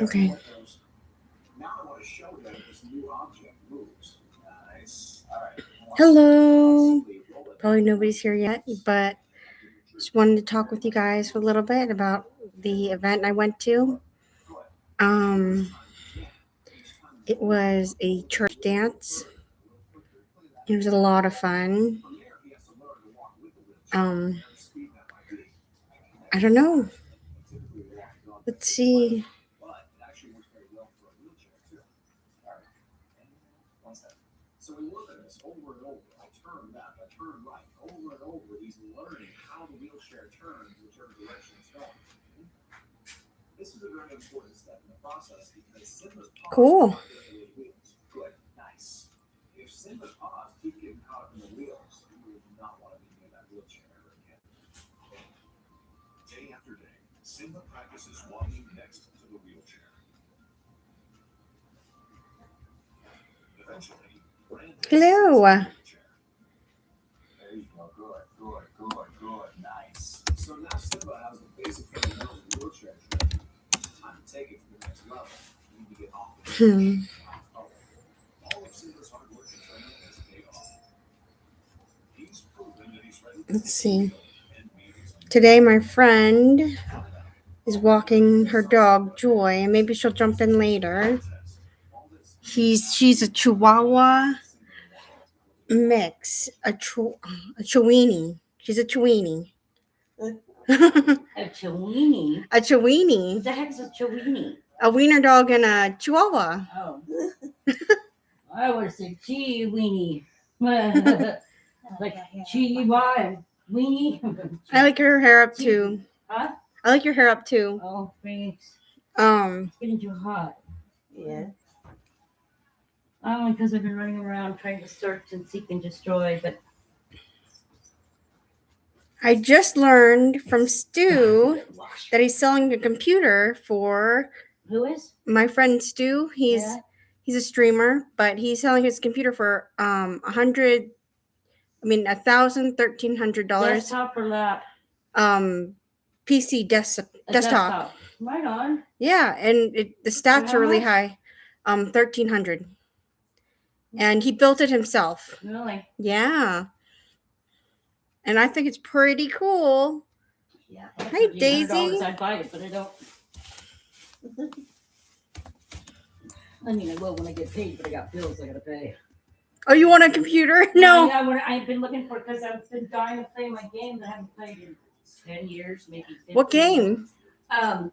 Okay. Hello. Probably nobody's here yet, but just wanted to talk with you guys for a little bit about the event I went to. Um, it was a church dance. It was a lot of fun. Um, I don't know. Let's see. Cool. Hello. Hmm. Let's see. Today, my friend is walking her dog Joy, and maybe she'll jump in later. She's a Chihuahua mix, a Chiweenie. She's a Chiweenie. A Chiweenie? A Chiweenie. What the heck's a Chiweenie? A wiener dog and a Chihuahua. Oh. I would have said Chiweenie. Like Chihuahua weenie. I like your hair up too. Huh? I like your hair up too. Oh, thanks. It's getting too hot. Yeah. Only because I've been running around trying to search and seek and destroy, but I just learned from Stu that he's selling a computer for. Who is? My friend Stu. He's a streamer, but he's selling his computer for $1,100 Desktop or lap? PC desktop. Right on. Yeah, and the stats are really high. 1,300. And he built it himself. Really? Yeah. And I think it's pretty cool. Yeah. Hi, Daisy. I'd buy it, but I don't. I mean, I will when I get paid, but I got bills I gotta pay. Oh, you want a computer? No. Yeah, I've been looking for it because I've been dying to play my game that I haven't played in 10 years, maybe 15. What game? Oh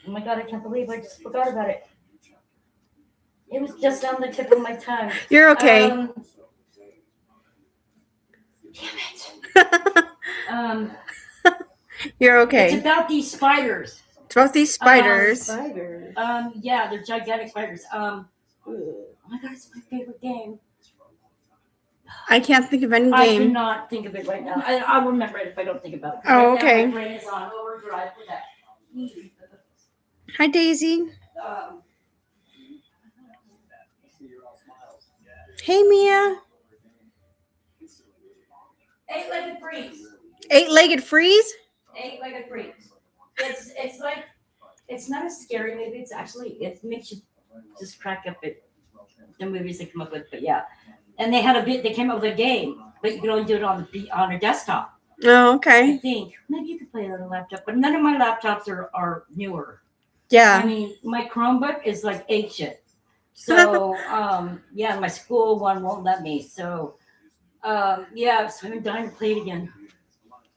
my god, I can't believe I just forgot about it. It was just on the tip of my tongue. You're okay. Damn it. You're okay. It's about these spiders. It's about these spiders. Spiders. Yeah, they're gigantic spiders. Oh my god, it's my favorite game. I can't think of any I game. cannot think of it right now. I'll remember it if I don't think about it. Oh, okay. Now my brain is on overdrive for that. Hi, Daisy. Hey, Mia. Eight-legged freeze. Eight-legged freeze? Eight-legged freeze. It's like, it's not a scary movie. It's actually, it makes you just crack up at the movies they come up with. But yeah, and they came up with a game, but you can only do it on a desktop. Oh, I okay. think maybe you could play it on a laptop, but none of my laptops are newer. Yeah. I mean, my Chromebook is like ancient. So, yeah, my school one won't let me. So, yeah, so I'm dying to play it again.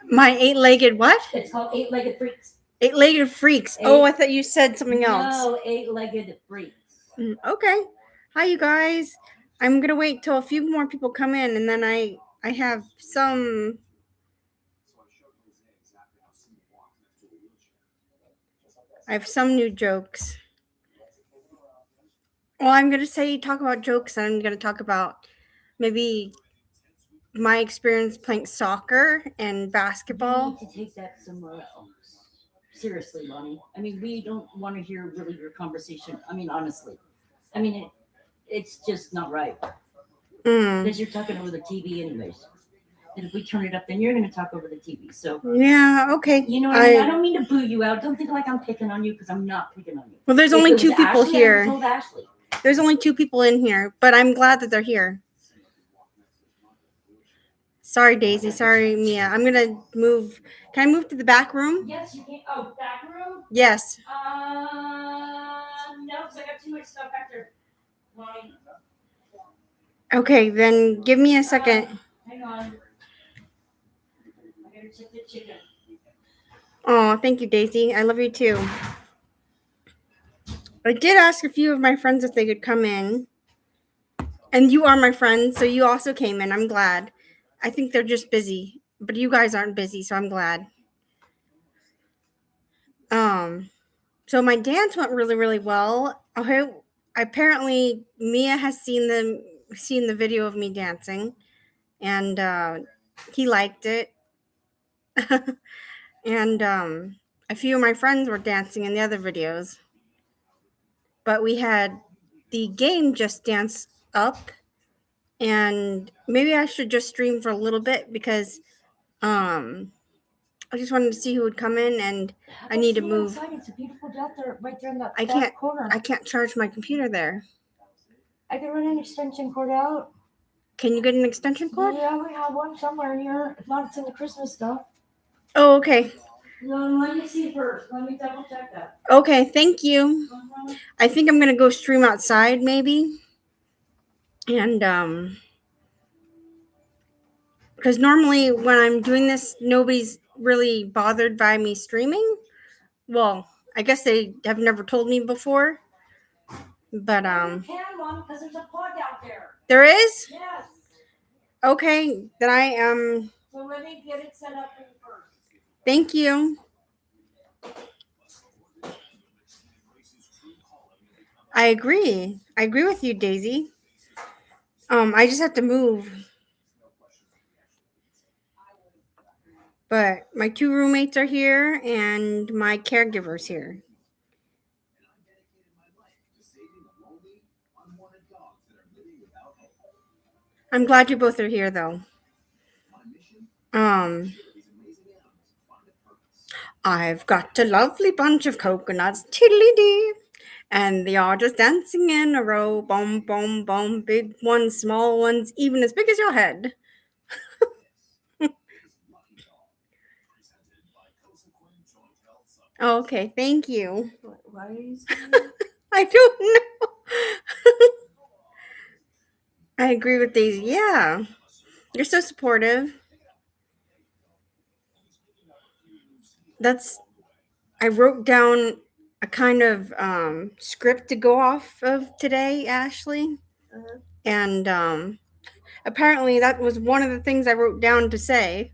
My eight-legged what? It's called Eight-Legged Freaks. Eight-legged freaks. Oh, I thought you said something else. No, Eight-Legged Freaks. Okay. Hi, you guys. I'm gonna wait till a few more people come in, and then I have some. I have some new jokes. Well, I'm going to talk about jokes, and I'm going to talk about maybe my experience playing soccer and basketball. You need to take that somewhere else. Seriously, Lonnie. I mean, we don't want to hear really your conversation. I mean, honestly. I mean, it's just not right. Because you're talking over the TV anyways. And if we turn it up, then you're going to talk over the TV. So, Yeah, okay. you know what I mean? I don't mean to boo you out. Don't think like I'm picking on you because I'm not picking on you. Well, there's If only it was 2 people Ashley, I would've here. told Ashley. There's only 2 people in here, but I'm glad that they're here. Sorry, Daisy. Sorry, Mia. I'm going to move. Can I move to the back room? Yes, you can. Oh, back room? Yes. No, because I got too much stuff back there. Lonnie, Okay, then give me a second. hang on. I gotta check the chicken. Oh, thank you, Daisy. I love you too. I did ask a few of my friends if they could come in. And you are my friend, so you also came in. I'm glad. I think they're just busy, but you guys aren't busy, so I'm glad. So my dance went really, really well. Apparently Mia has seen the video of me dancing, and he liked it. And a few of my friends were dancing in the other videos. But we had the game Just Dance up, and maybe I should just stream for a little bit because I just wanted to see who would come in, and I need to move. Outside. It's a beautiful day out there, right there in that I back can't- corner. I can't charge my computer there. I can run an extension cord out. Can you get an extension cord? Yeah, we have one somewhere here. If not, it's in the Christmas stuff. Oh, okay. No, let me see first. Let me double check that. Okay, thank you. I think I'm gonna go stream outside maybe. And because normally when I'm doing this, nobody's really bothered by me streaming. Well, I guess they have never told me before. But You can, Mom, because there's a plug out there. there is? Yes. Okay, then I am. So let me get it set up for you first. Thank you. I agree. I agree with you, Daisy. I just have to move. But my 2 roommates are here and my caregiver's here. I'm glad you both are here though. I've got a lovely bunch of coconuts, tiddly-dee, and they are just dancing in a row, boom, boom, boom, big ones, small ones, even as big as your head. Oh, okay, thank you. Why are you saying that? I don't know. I agree with Daisy. Yeah, you're so supportive. I wrote down a kind of script to go off of today, Ashley. And apparently that was one of the things I wrote down to say.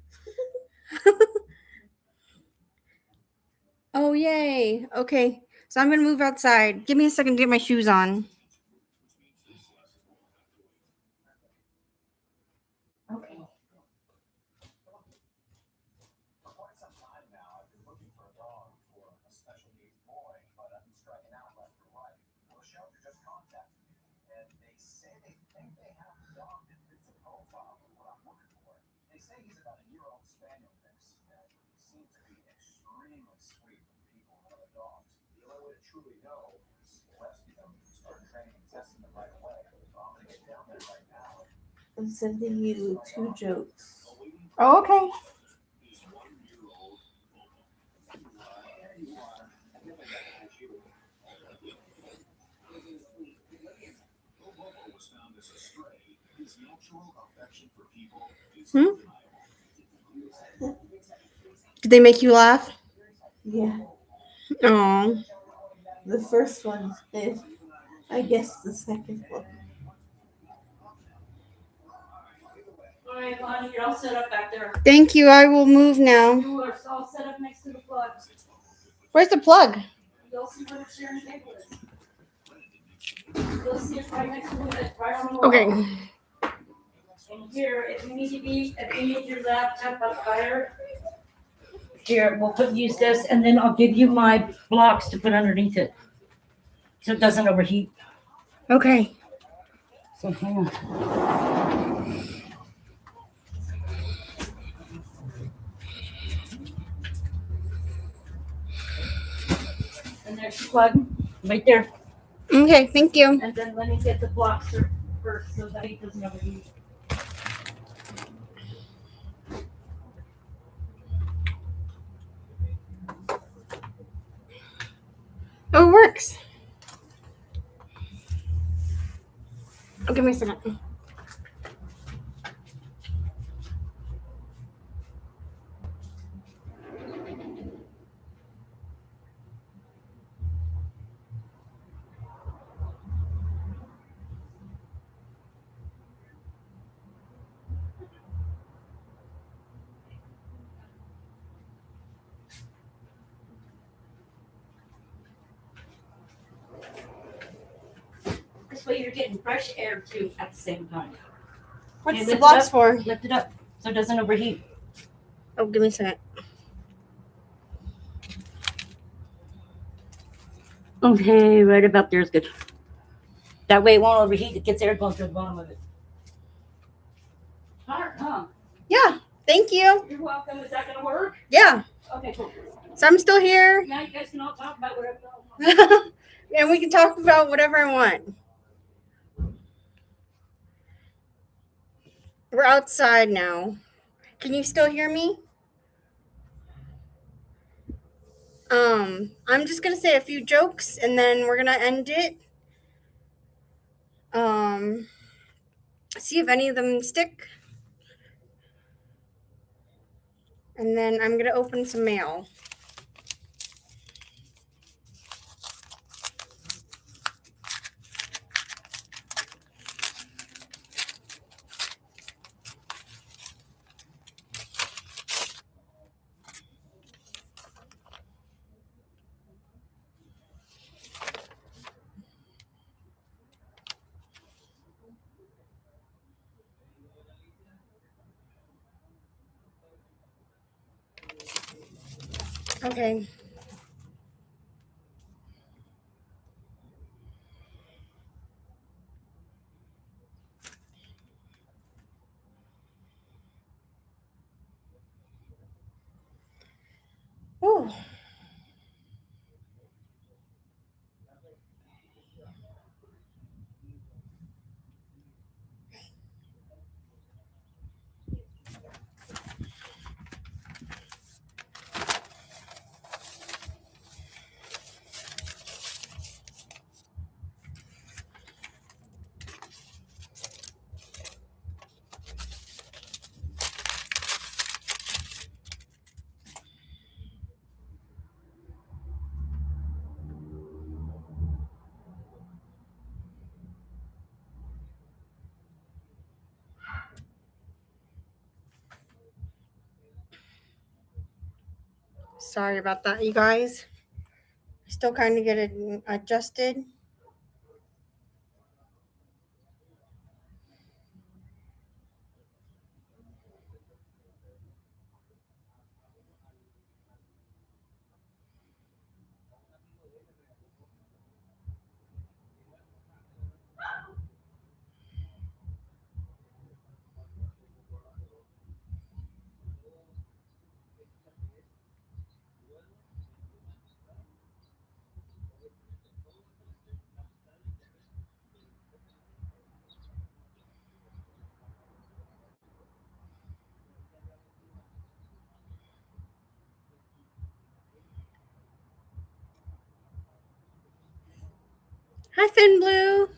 Oh, yay. Okay, so I'm going to move outside. Give me a second to get my shoes on. Okay. I'm sending you 2 jokes. Oh, okay. Did they make you laugh? Yeah. Oh. The first one is, I guess, the second one. All right, Lonnie, you're all set up back there. Thank you. I will move now. You are all set up next to the plug. Where's the plug? You'll see where the sharing table is. You'll see it right next to it, right on the wall. Okay. And here, if you need your laptop up higher, here, use this, and then I'll give you my blocks to put underneath it. So it doesn't overheat. Okay. So hang on. And there's the plug right there. Okay, thank you. And then let me get the blocks first so that it doesn't overheat. Oh, it works. Oh, give me a second. This way you're getting fresh air too at the same time. What's Okay, the lift it blocks up. for? Lift it up so it doesn't overheat. Oh, give me a second. Okay, right about there is good. That way it won't overheat. It gets air going through the bottom of it. Hard, huh? Yeah, thank you. You're welcome. Is that gonna work? Yeah, Okay, cool. so I'm still here. Now you guys can all talk about whatever you want. And we can talk about whatever I want. We're outside now. Can you still hear me? I'm just gonna say a few jokes and then we're gonna end it. See if any of them stick. And then I'm gonna open some mail. Okay. Ooh. Sorry about that, you guys. Still kind of get it adjusted. Hi, Thin Blue.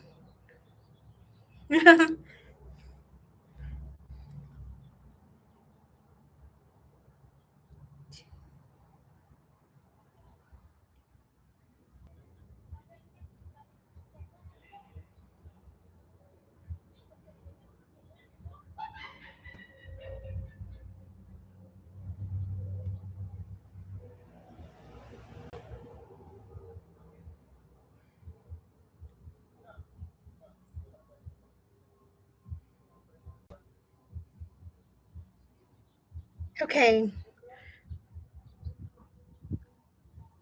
Okay.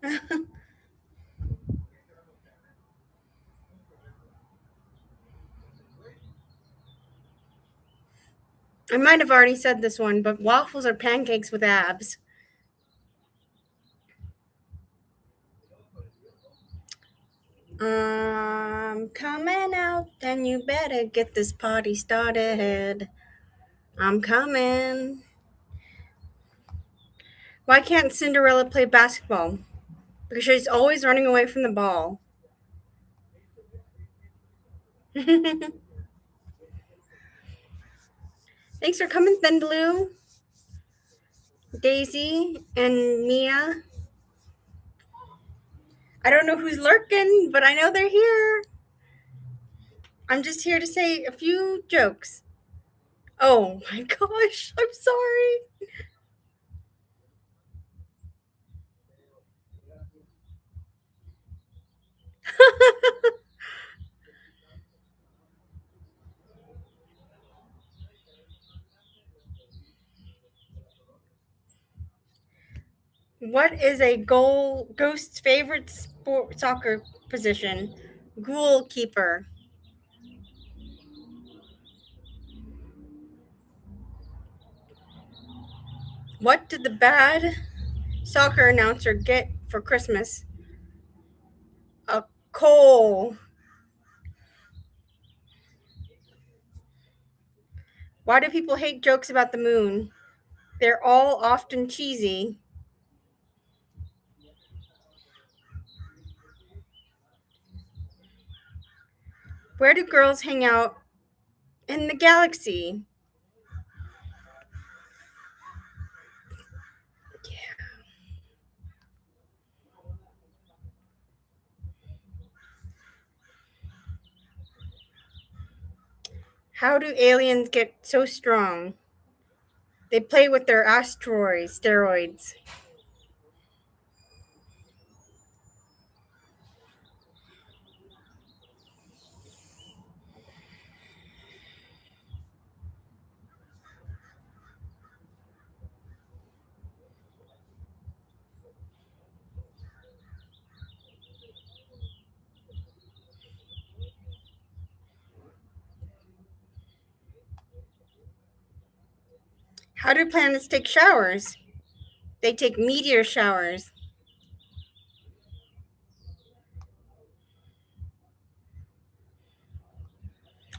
I might have already said this one, but waffles are pancakes with abs. I'm coming out, and you better get this party started. I'm coming. Why can't Cinderella play basketball? Because she's always running away from the ball. Thanks for coming, Thin Blue, Daisy, and Mia. I don't know who's lurking, but I know they're here. I'm just here to say a few jokes. Oh my gosh, I'm sorry. What is a ghost's favorite soccer position? Goalkeeper. What did the bad soccer announcer get for Christmas? A coal. Why do people hate jokes about the moon? They're all often cheesy. Where do girls hang out in the galaxy? How do aliens get so strong? They play with their steroids. How do planets take showers? They take meteor showers.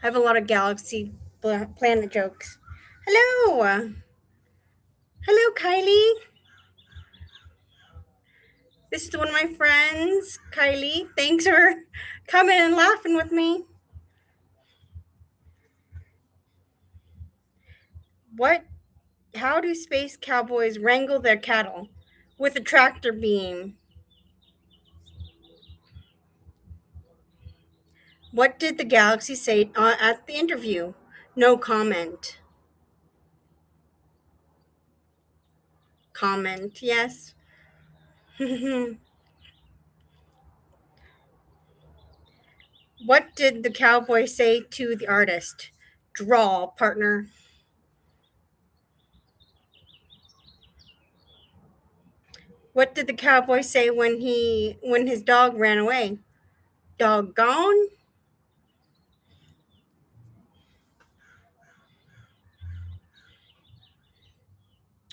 I have a lot of galaxy planet jokes. Hello. Hello, Kylie. This is one of my friends, Kylie. Thanks for coming and laughing with me. How do space cowboys wrangle their cattle? With a tractor beam. What did the galaxy say at the interview? No comment. Comment, yes. What did the cowboy say to the artist? Draw, partner. What did the cowboy say when his dog ran away? Doggone.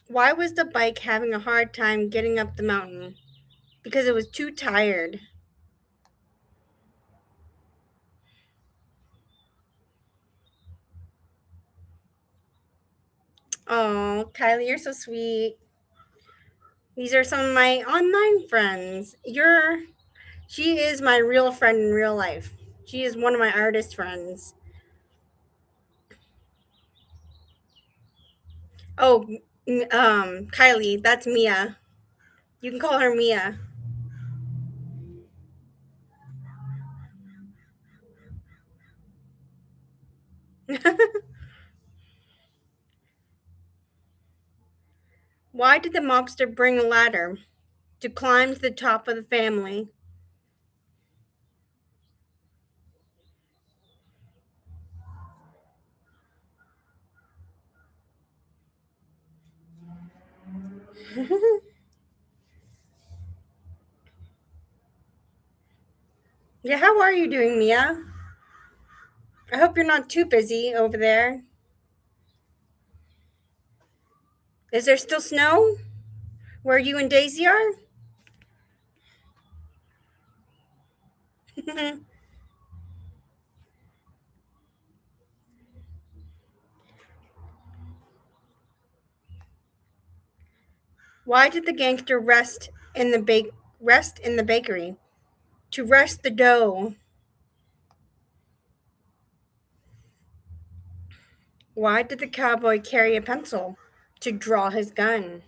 Why was the bike having a hard time getting up the mountain? Because it was too tired. Oh, Kylie, you're so sweet. These are some of my online friends. She is my real friend in real life. She is one of my artist friends. Oh, Kylie, that's Mia. You can call her Mia. Why did the mobster bring a ladder? To climb to the top of the family. Yeah, how are you doing, Mia? I hope you're not too busy over there. Is there still snow where you and Daisy are? Why did the gangster rest in the bakery? To rest the dough. Why did the cowboy carry a pencil? To draw his gun.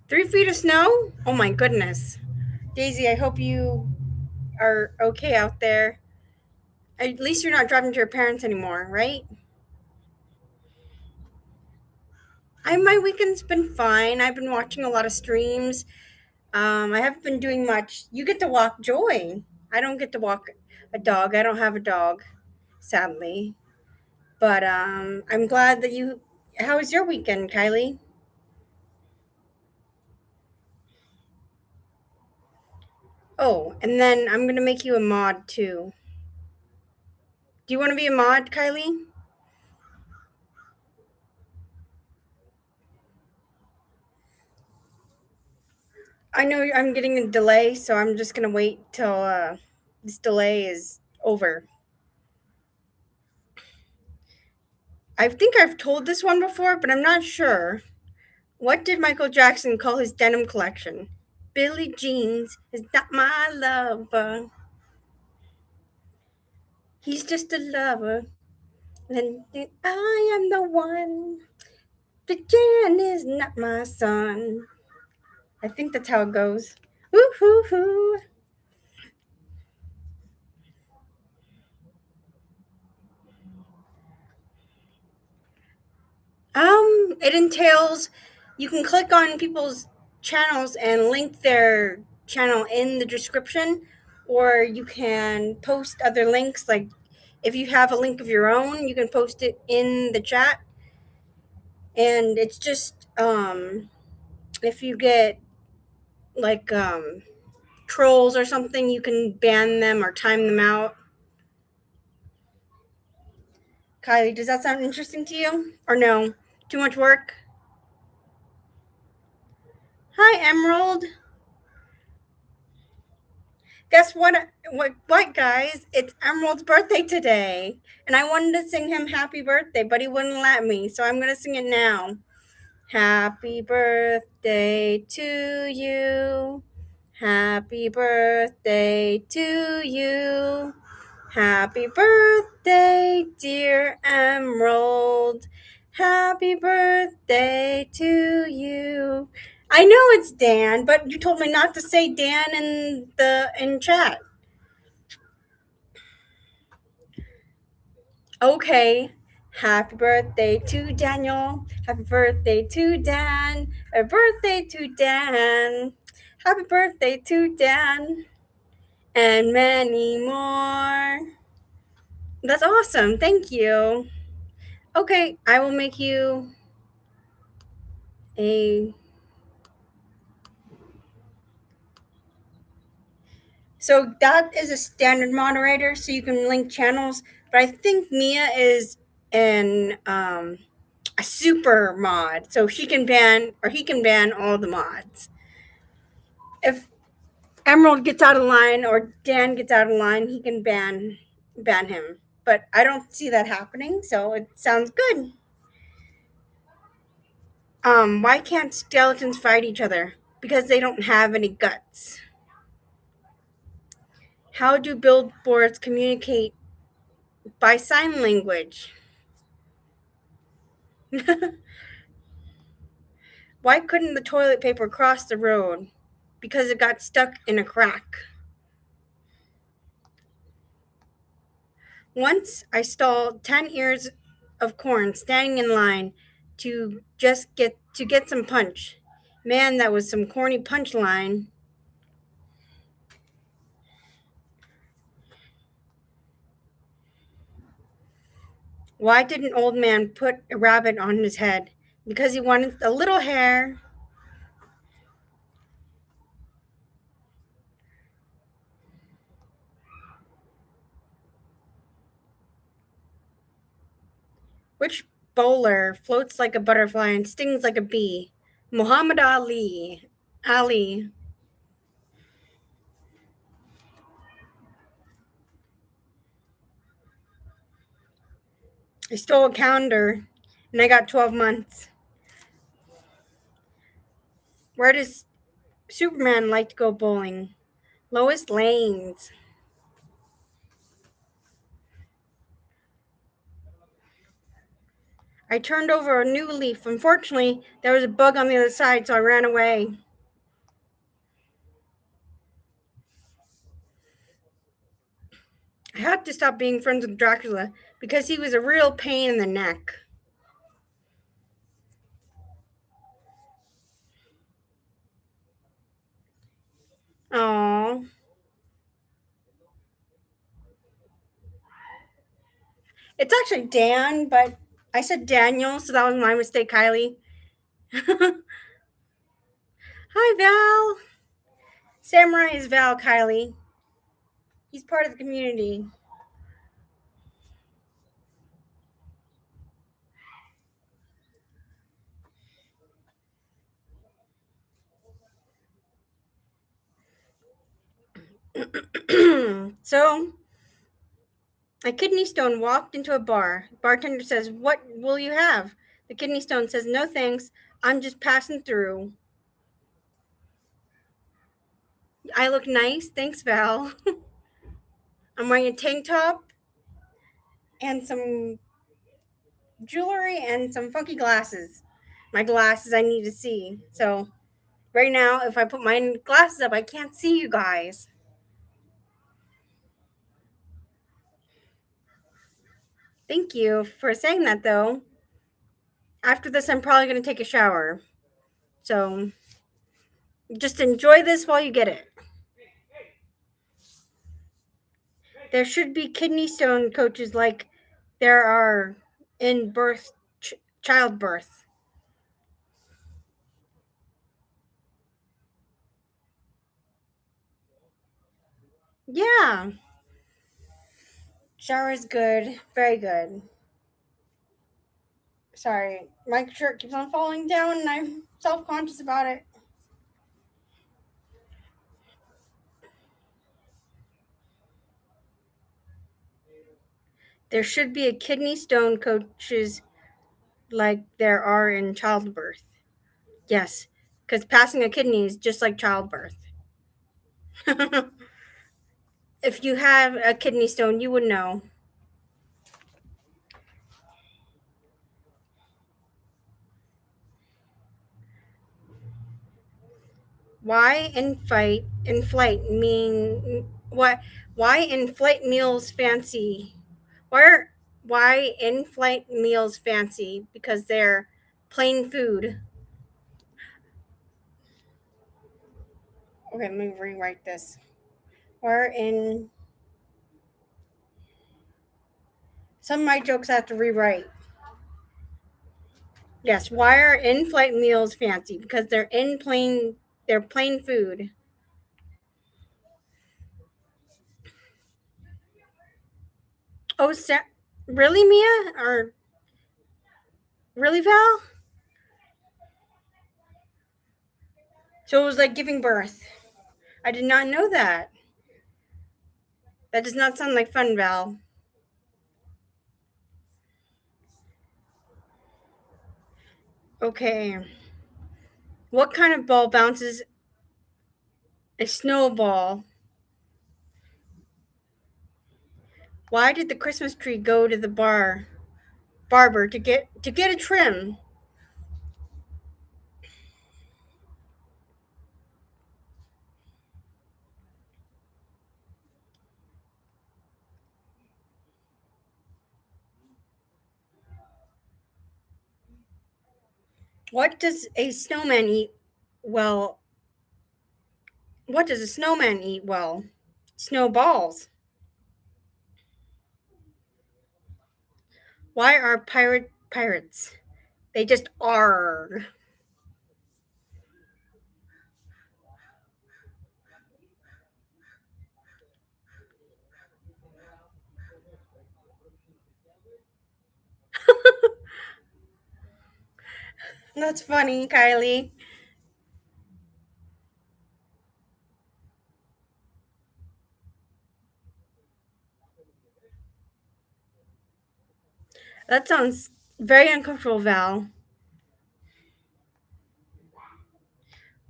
Three feet of snow? Oh my goodness. Daisy, I hope you are okay out there. At least you're not driving to your parents anymore, right? My weekend's been fine. I've been watching a lot of streams. I haven't been doing much. You get to walk Joy. I don't get to walk a dog. I don't have a dog, sadly. But I'm glad that you. How was your weekend, Kylie? Oh, and then I'm gonna make you a mod too. Do you want to be a mod, Kylie? I know I'm getting a delay, so I'm just gonna wait till this delay is over. I think I've told this one before, but I'm not sure. What did Michael Jackson call his denim collection? Billie Jeans is not my lover. He's just a lover. And I am the one. The Jan is not my son. I think that's how it goes. Woo hoo hoo. It entails you can click on people's channels and link their channel in the description, or you can post other links. Like if you have a link of your own, you can post it in the chat. And it's just if you get like trolls or something, you can ban them or time them out. Kylie, does that sound interesting to you? Or no? Too much work? Hi, Emerald. Guess what? What, guys? It's Emerald's birthday today, and I wanted to sing him happy birthday, but he wouldn't let me, so I'm gonna sing it now. Happy birthday to you. Happy birthday to you. Happy birthday, dear Emerald. Happy birthday to you. I know it's Dan, but you told me not to say Dan in chat. Okay. Happy birthday to Daniel. Happy birthday to Dan. Happy birthday to Dan. Happy birthday to Dan. And many more. That's awesome. Thank you. Okay, I will make you a. So that is a standard moderator, so you can link channels. But I think Mia is a super mod, so she can ban or he can ban all the mods. If Emerald gets out of line or Dan gets out of line, he can ban him. But I don't see that happening, so it sounds good. Why can't skeletons fight each other? Because they don't have any guts. How do billboards communicate? By sign language. Why couldn't the toilet paper cross the road? Because it got stuck in a crack. Once I stalled 10 ears of corn standing in line to get some punch. Man, that was some corny punchline. Why did an old man put a rabbit on his head? Because he wanted a little hair. Which bowler floats like a butterfly and stings like a bee? Muhammad Ali. Ali. I stole a calendar and I got 12 months. Where does Superman like to go bowling? Lois Lanes. I turned over a new leaf. Unfortunately, there was a bug on the other side, so I ran away. I had to stop being friends with Dracula because he was a real pain in the neck. Aww. It's actually Dan, but I said Daniel, so that was my mistake, Kylie. Hi, Val. Samurai is Val, Kylie. He's part of the community. So, a kidney stone walked into a bar. Bartender says, "What will you have?" The kidney stone says, "No thanks. I'm just passing through." I look nice. Thanks, Val. I'm wearing a tank top and some jewelry and some funky glasses. My glasses I need to see. So, right now, if I put my glasses up, I can't see you guys. Thank you for saying that, though. After this, I'm probably going to take a shower. So, just enjoy this while you get it. There should be kidney stone coaches like there are in childbirth. Yeah, shower is good, very good. Sorry, my shirt keeps on falling down, and I'm self-conscious about it. There should be a kidney stone coaches like there are in childbirth. Yes, because passing a kidney is just like childbirth. If you have a kidney stone, you would know. Why in flight mean what? Why in flight meals fancy? Why why in flight meals fancy? Because they're plain food. Okay, let me rewrite this. Why in some of my jokes I have to rewrite. Yes, why are in flight meals fancy? Because they're plain food. Oh, really, Mia? Or really, Val? So it was like giving birth. I did not know that. That does not sound like fun, Val. Okay. What kind of ball bounces a snowball? Why did the Christmas tree go to the barber to get a trim? What does a snowman eat? Well, what does a snowman eat? Well, snowballs. Why are pirates? They just are. That's funny, Kylie. That sounds very uncomfortable, Val.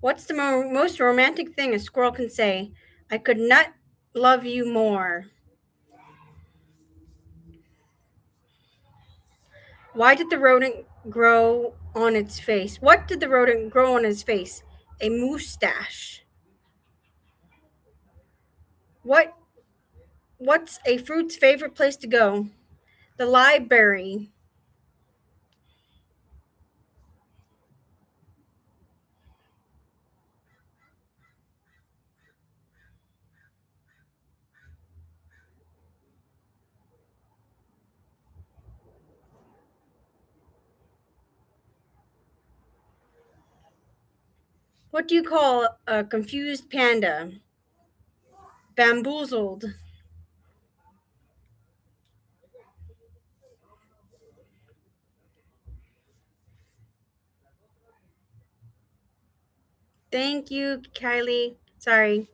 What's the most romantic thing a squirrel can say? I could not love you more. Why did the rodent grow on its face? What did the rodent grow on his face? A mustache. What's a fruit's favorite place to go? The library. What do you call a confused panda? Bamboozled. Thank you, Kylie. Sorry.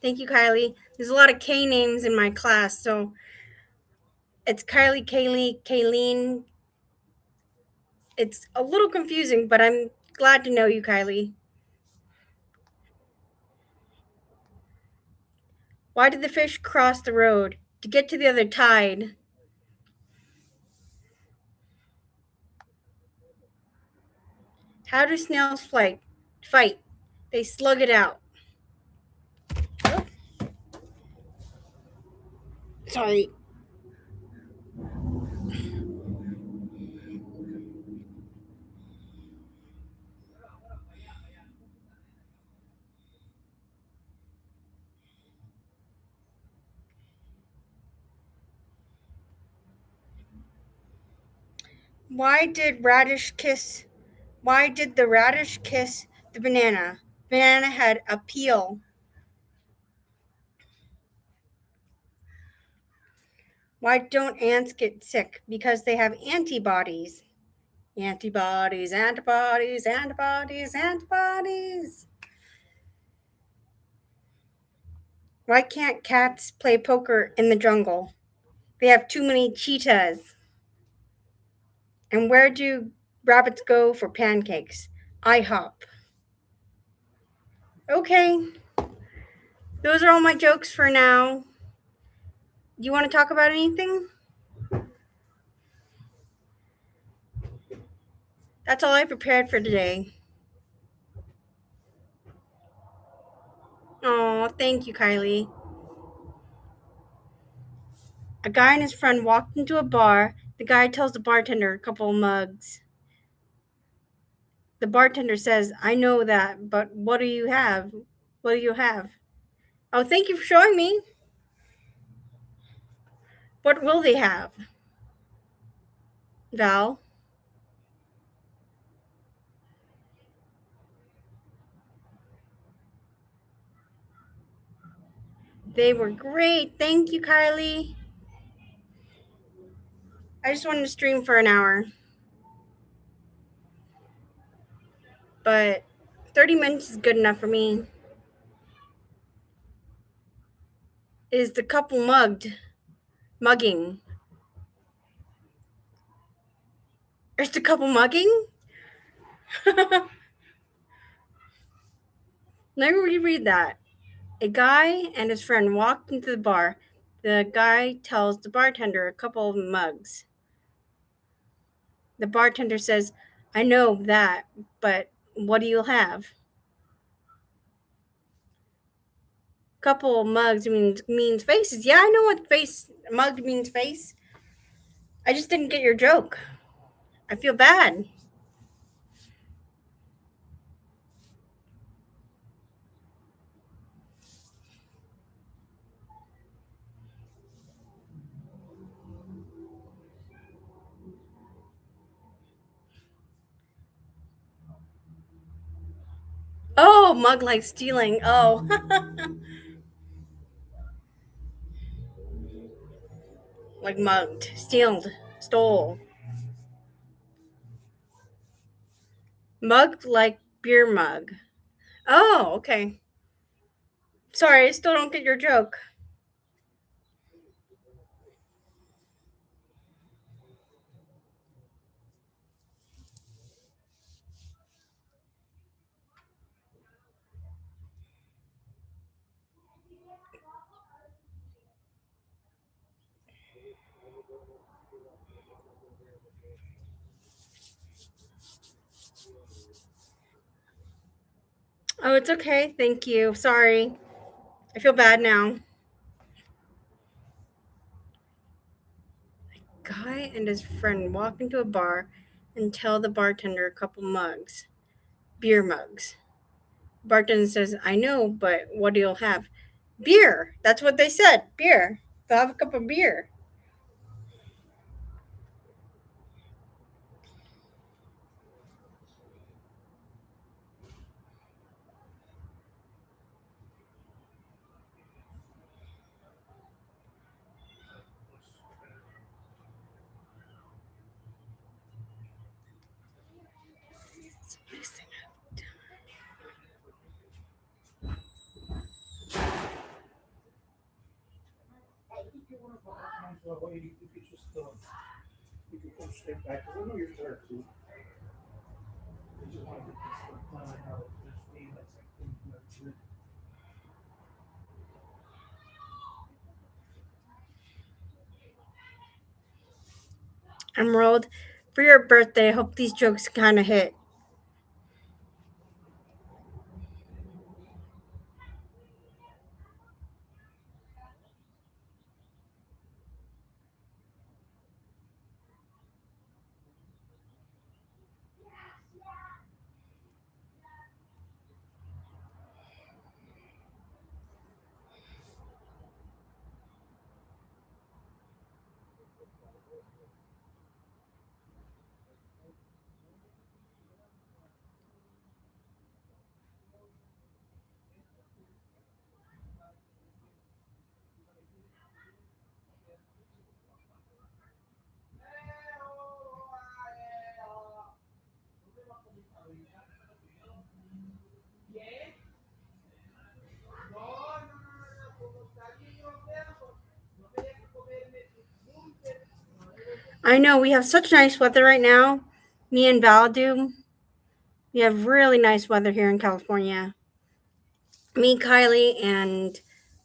Thank you, Kylie. There's a lot of K names in my class, so it's Kylie, Kaylee, Kayleen. It's a little confusing, but I'm glad to know you, Kylie. Why did the fish cross the road? To get to the other tide. How do snails fight? They slug it out. Oh, sorry. Why did the radish kiss the banana? Banana had a peel. Why don't ants get sick? Because they have antibodies. Antibodies, antibodies, antibodies, antibodies. Why can't cats play poker in the jungle? They have too many cheetahs. And where do rabbits go for pancakes? IHOP. Okay, those are all my jokes for now. Do you want to talk about anything? That's all I prepared for today. Oh, thank you, Kylie. A guy and his friend walked into a bar. The guy tells the bartender a couple of mugs. The bartender says, I know that, but what do you have? What do you have? Oh, thank you for showing me. What will they have? Val? They were great. Thank you, Kylie. I just wanted to stream for an hour. But 30 minutes is good enough for me. Is the couple mugging? Is the couple mugging? Let me reread that. A guy and his friend walked into the bar. The guy tells the bartender a couple of mugs. The bartender says, I know that, but what do you have? Couple of mugs means faces. Yeah, I know what mug means face. I just didn't get your joke. I feel bad. Oh, mug like stealing. Oh. Like mugged, stole. Mugged like beer mug. Oh, okay. Sorry, I still don't get your joke. Oh, it's okay. Thank you. Sorry. I feel bad now. Guy and his friend walk into a bar and tell the bartender a couple mugs, beer mugs. Bartender says, I know, but what do you have? Beer. That's what they said. Beer. They'll have a cup of beer. Emerald, for your birthday, I hope these jokes kind of hit. I know we have such nice weather right now. Me and Val do. We have really nice weather here in California. Me, Kylie, and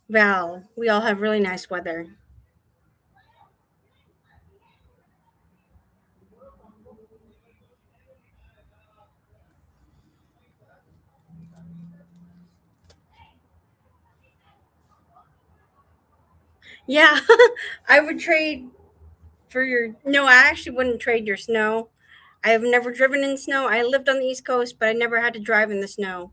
Val, we all have really nice weather. Yeah, I would trade for your. No, I actually wouldn't trade your snow. I have never driven in snow. I lived on the East Coast, but I never had to drive in the snow.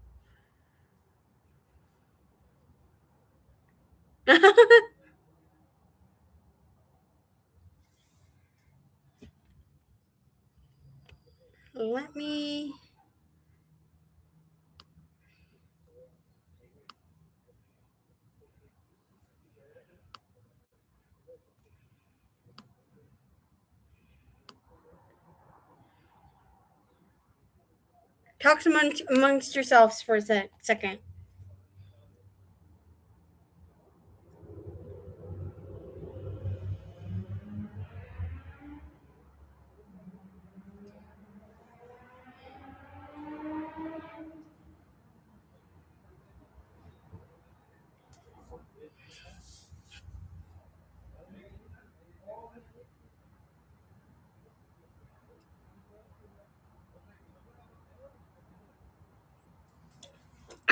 Let me. Talk amongst yourselves for a second.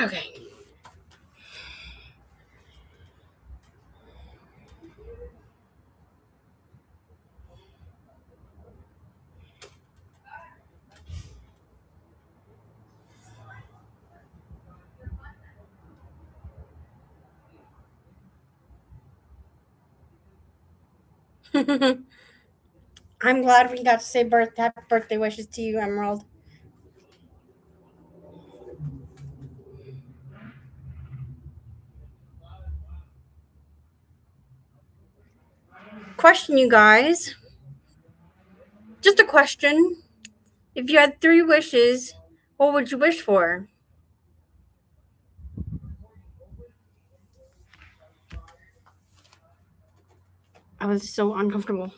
Okay. I'm glad we got to say happy birthday wishes to you, Emerald. Question, you guys. Just a question. If you had 3 wishes, what would you wish for? I was so uncomfortable.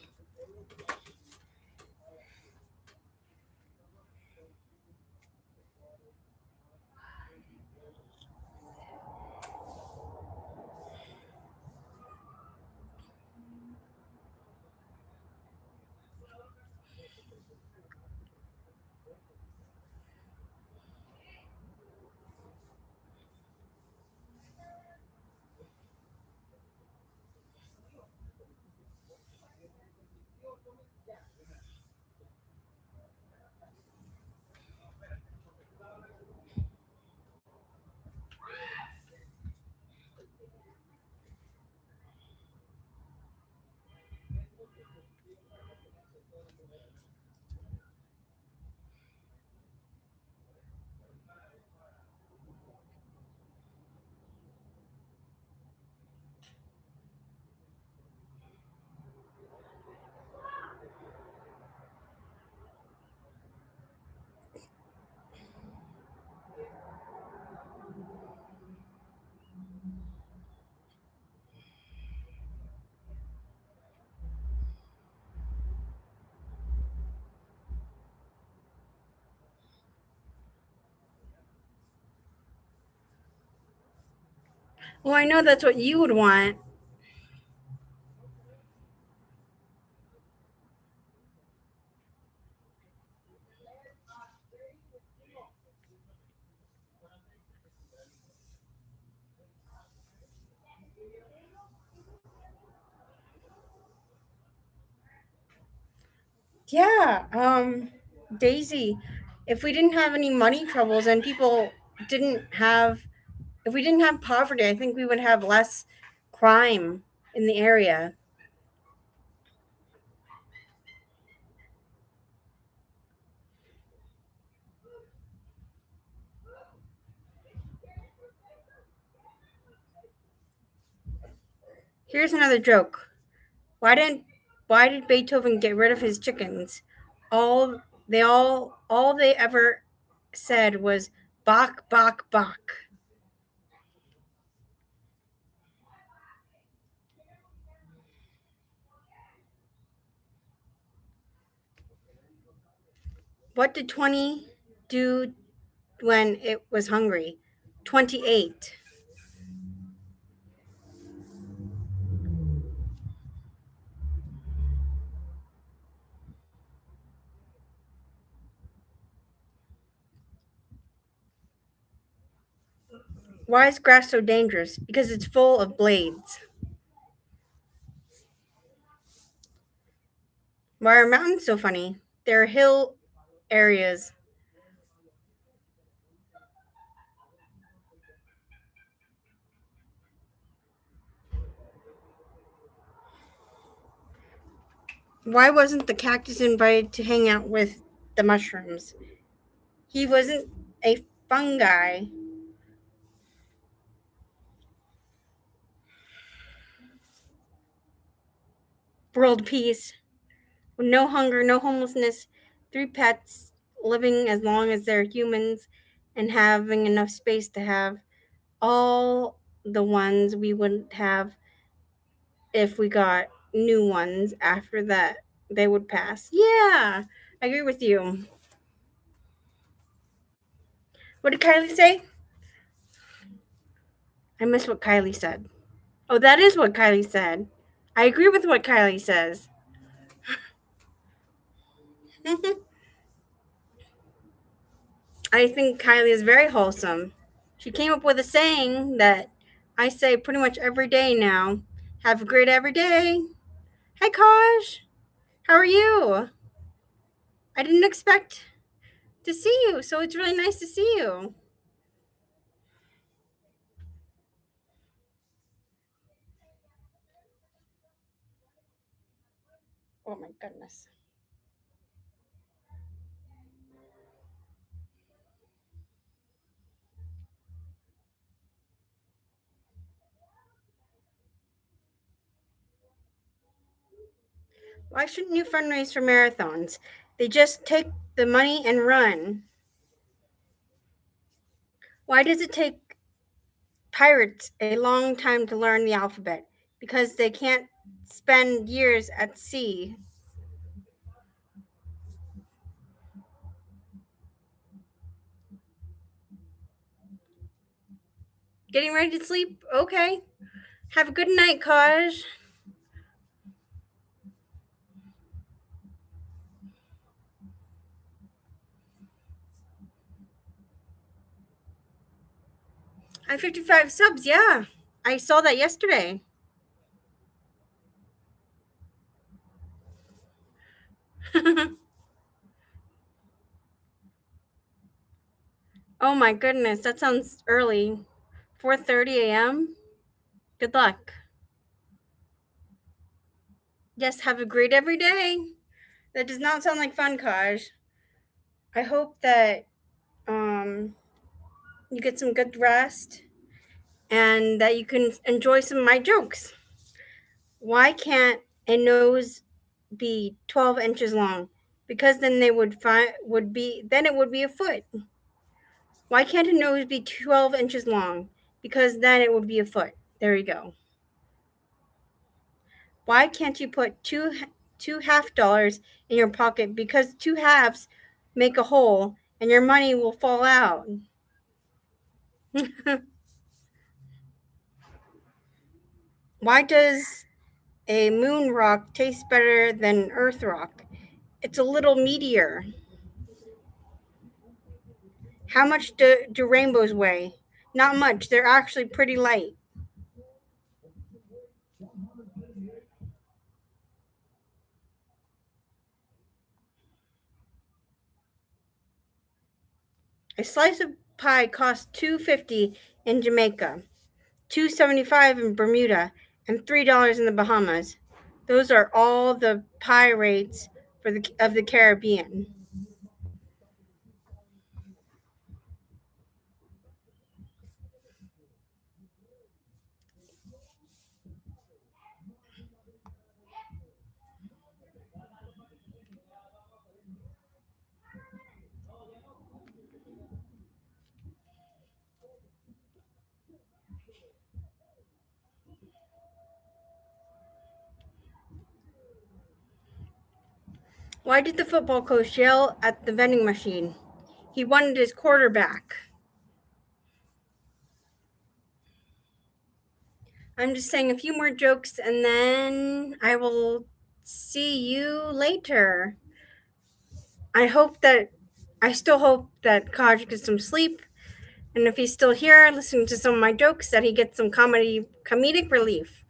Well, I know that's what you would want. Yeah, Daisy, if we didn't have any money troubles and people didn't have, if we didn't have poverty, I think we would have less crime in the area. Here's another joke. Why didn't why did Beethoven get rid of his chickens? All they ever said was Bach, Bach, Bach. What did 20 do when it was hungry? 28. Why is grass so dangerous? Because it's full of blades. Why are mountains so funny? They're hill areas. Why wasn't the cactus invited to hang out with the mushrooms? He wasn't a fungi. World peace. No hunger, no homelessness, 3 pets living as long as they're humans and having enough space to have all the ones we would have if we got new ones after that they would pass. Yeah, I agree with you. What did Kylie say? I missed what Kylie said. Oh, that is what Kylie said. I agree with what Kylie says. I think Kylie is very wholesome. She came up with a saying that I say pretty much every day now. Have a great every day. Hi, Kosh. How are you? I didn't expect to see you, so it's really nice to see you. Oh my goodness. Why shouldn't you fundraise for marathons? They just take the money and run. Why does it take pirates a long time to learn the alphabet? Because they can't spend years at sea. Getting ready to sleep? Okay. Have a good night, Kaj. I have 55 subs, yeah. I saw that yesterday. Oh my goodness, that sounds early. 4:30 a.m. Good luck. Yes, have a great every day. That does not sound like fun, Kaj. I hope that you get some good rest and that you can enjoy some of my jokes. Why can't a nose be 12 inches long? Because then they would be then it would be a foot. Why can't a nose be 12 inches long? Because then it would be a foot. There you go. Why can't you put two $half in your pocket? Because two halves make a hole and your money will fall out. Why does a moon rock taste better than Earth rock? It's a little meteor. How much do rainbows weigh? Not much. They're actually pretty light. A slice of pie costs $2.50 in Jamaica, $2.75 in Bermuda, and $3 in the Bahamas. Those are all the pie rates of the Caribbean. Why did the football coach yell at the vending machine? He wanted his quarterback. I'm just saying a few more jokes and then I will see you later. I still hope that Kaj gets some sleep. And if he's still here listening to some of my jokes, that he gets some comedic relief.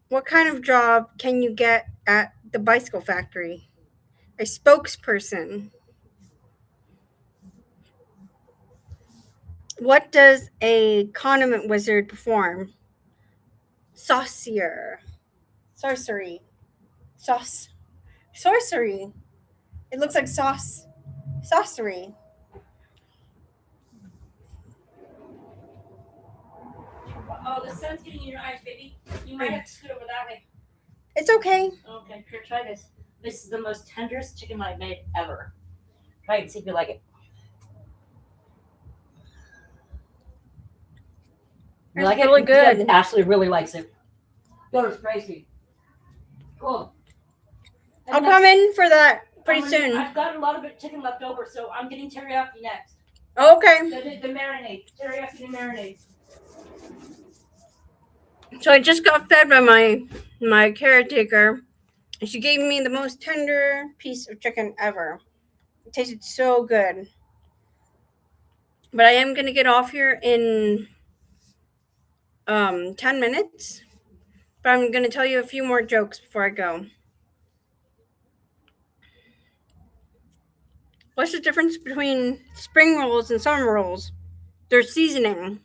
What kind of job can you get at the bicycle factory? A spokesperson. What does a condiment wizard perform? Sorcery. Sorcery. It looks like sauce. Sorcery. Oh, the sun's getting in your eyes, baby. You might have to scoot over that way. It's okay. Okay, here, try this. This is the most tenderest chicken I've made ever. Try it and see if you like it. You It's like really it? good. Yeah, Ashley really likes it. Go to Tracy. Cool. I'll come in for that pretty soon. I've got a lot of chicken left over, so I'm getting teriyaki next. Okay. The marinade. Teriyaki and marinade. So I just got fed by my caretaker, and she gave me the most tender piece of chicken ever. It tasted so good. But I am gonna get off here in 10 minutes. But I'm gonna tell you a few more jokes before I go. What's the difference between spring rolls and summer rolls? Their seasoning.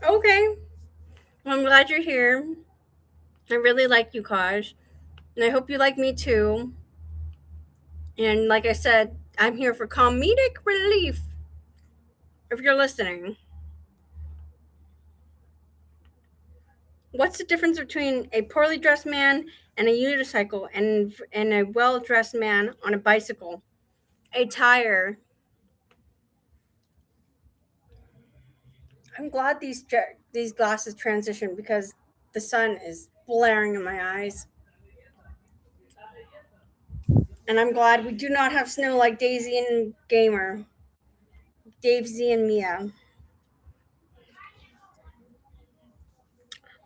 Okay. Well, I'm glad you're here. I really like you, Kaj. And I hope you like me too. And like I said, I'm here for comedic relief. If you're listening. What's the difference between a poorly dressed man and a unicycle and a well-dressed man on a bicycle? A tire. I'm glad these glasses transition because the sun is blaring in my eyes. And I'm glad we do not have snow like Daisy and Gamer. Dave Z and Mia.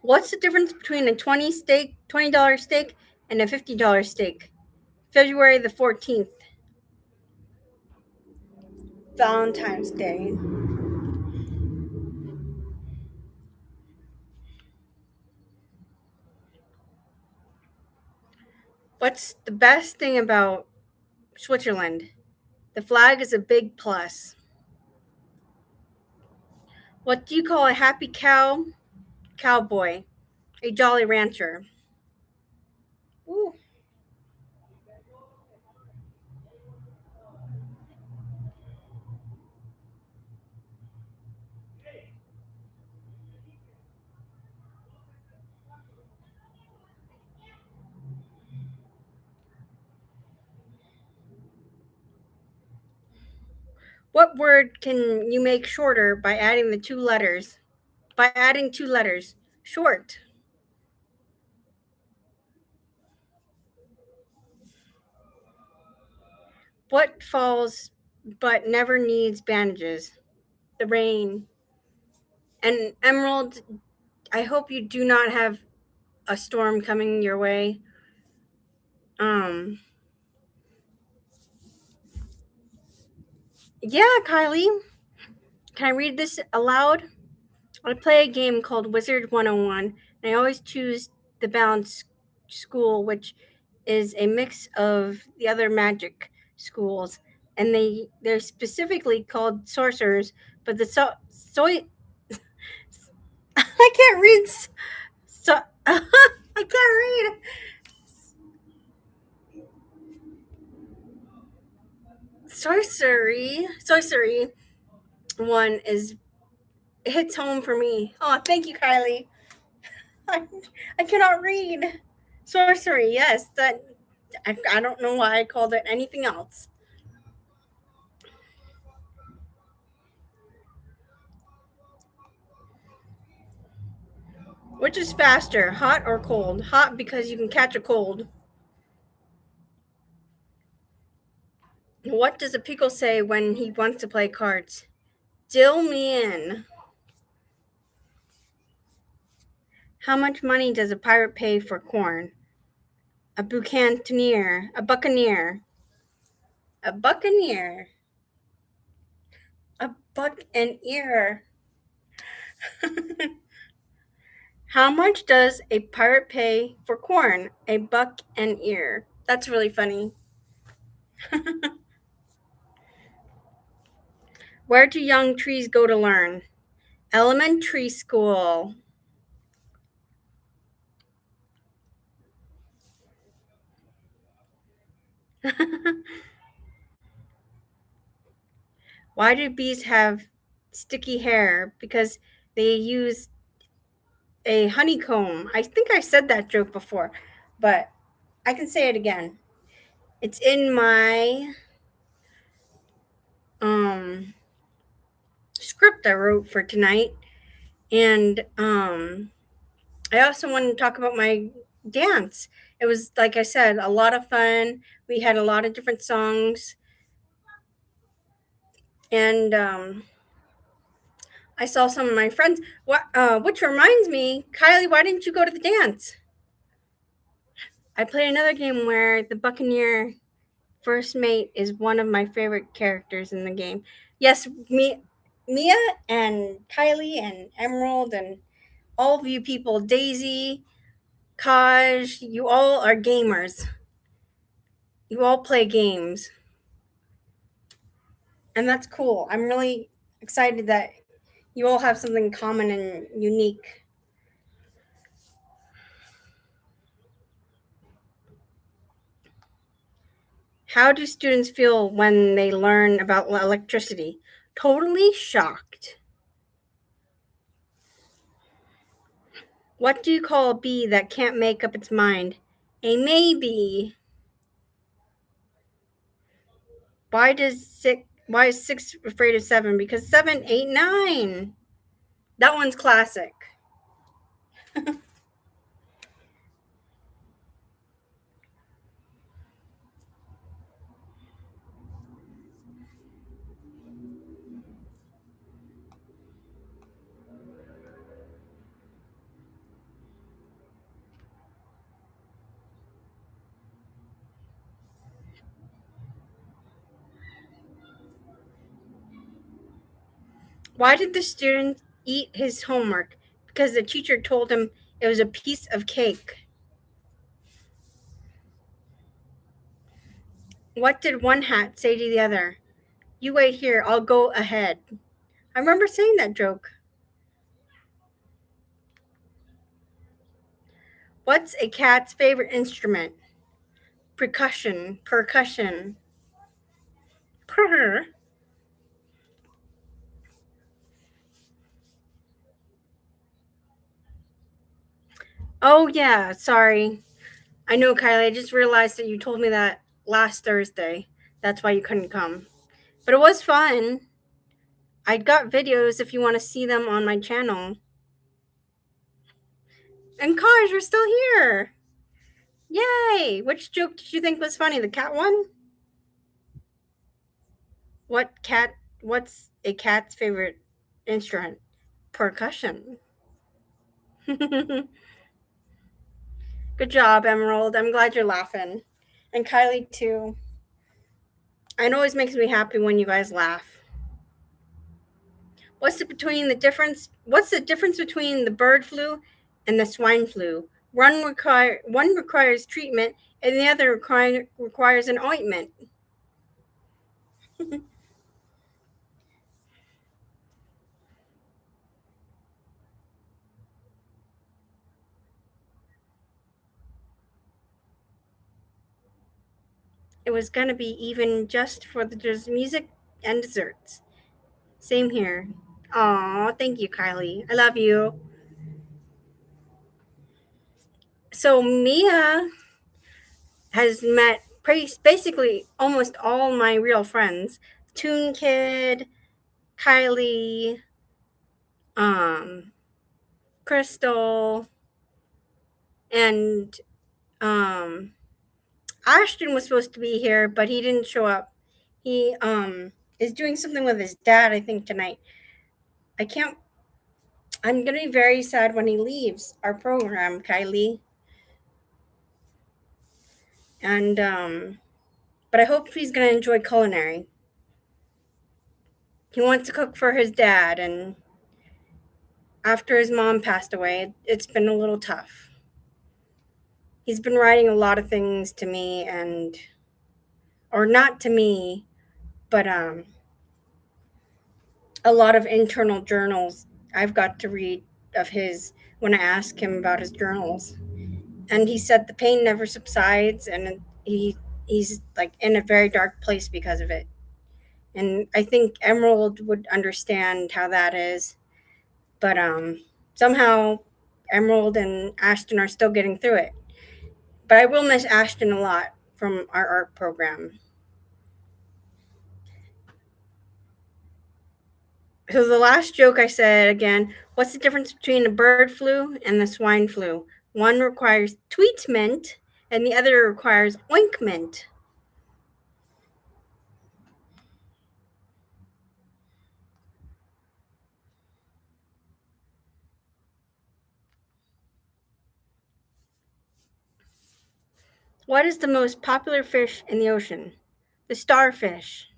What's the difference between a $20 steak and a $50 steak? February the 14th. Valentine's Day. What's the best thing about Switzerland? The flag is a big plus. What do you call a happy cowboy? A jolly rancher. Ooh. What word can you make shorter by adding the two letters? By adding two letters. Short. What falls but never needs bandages? The rain. And Emerald, I hope you do not have a storm coming your way. Yeah, Kylie. Can I read this aloud? I play a game called Wizard 101, and I always choose the Balanced School, which is a mix of the other magic schools. And they're specifically called sorcerers, but the I can't read I can't read. Sorcery one is hits home for me. Oh, thank you, Kylie. I cannot read. Sorcery, yes. That I don't know why I called it anything else. Which is faster, hot or cold? Hot because you can catch a cold. What does a pickle say when he wants to play cards? Dill me in. How much money does a pirate pay for corn? A buccaneer. A buccaneer. A buccaneer. A buck and ear. How much does a pirate pay for corn? A buck and ear. That's really funny. Where do young trees go to learn? Elementary school. Why do bees have sticky hair? Because they use a honeycomb. I think I said that joke before, but I can say it again. It's in my script I wrote for tonight. And I also want to talk about my dance. It was, like I said, a lot of fun. We had a lot of different songs. And I saw some of my friends. Which reminds me, Kylie, why didn't you go to the dance? I played another game where the Buccaneer first mate is one of my favorite characters in the game. Yes, Mia and Kylie and Emerald and all of you people, Daisy, Kaj, you all are gamers. You all play games. And that's cool. I'm really excited that you all have something common and unique. How do students feel when they learn about electricity? Totally shocked. What do you call a bee that can't make up its mind? A maybe. Why is 6 afraid of 7? Because 7, 8, 9. That one's classic. Why did the student eat his homework? Because the teacher told him it was a piece of cake. What did one hat say to the other? You wait here, I'll go ahead. I remember saying that joke. What's a cat's favorite instrument? Percussion. Purr. Oh, yeah, sorry. I know, Kylie. I just realized that you told me that last Thursday. That's why you couldn't come. But it was fun. I got videos if you want to see them on my channel. And Kaj, you're still here. Yay! Which joke did you think was funny? The cat one? What's a cat's favorite instrument? Percussion. Good job, Emerald. I'm glad you're laughing. And Kylie too. It always makes me happy when you guys laugh. What's the difference between the bird flu and the swine flu? One requires treatment and the other requires an ointment. It was gonna be even just for the music and desserts. Same here. Aw, thank you, Kylie. I love you. So Mia has met basically almost all my real friends. Toon Kid, Kylie, Crystal, and Ashton was supposed to be here, but he didn't show up. He is doing something with his dad, I think, tonight. I'm gonna be very sad when he leaves our program, Kylie. And but I hope he's gonna enjoy culinary. He wants to cook for his dad, and after his mom passed away, it's been a little tough. He's been writing a lot of things to me, or not to me, but a lot of internal journals I've got to read of his when I ask him about his journals. And he said the pain never subsides, and he's like in a very dark place because of it. And I think Emerald would understand how that is. But somehow Emerald and Ashton are still getting through it. But I will miss Ashton a lot from our art program. So the last joke I said again, what's the difference between the bird flu and the swine flu? One requires tweetment and the other requires ointment. What is the most popular fish in the ocean? The starfish.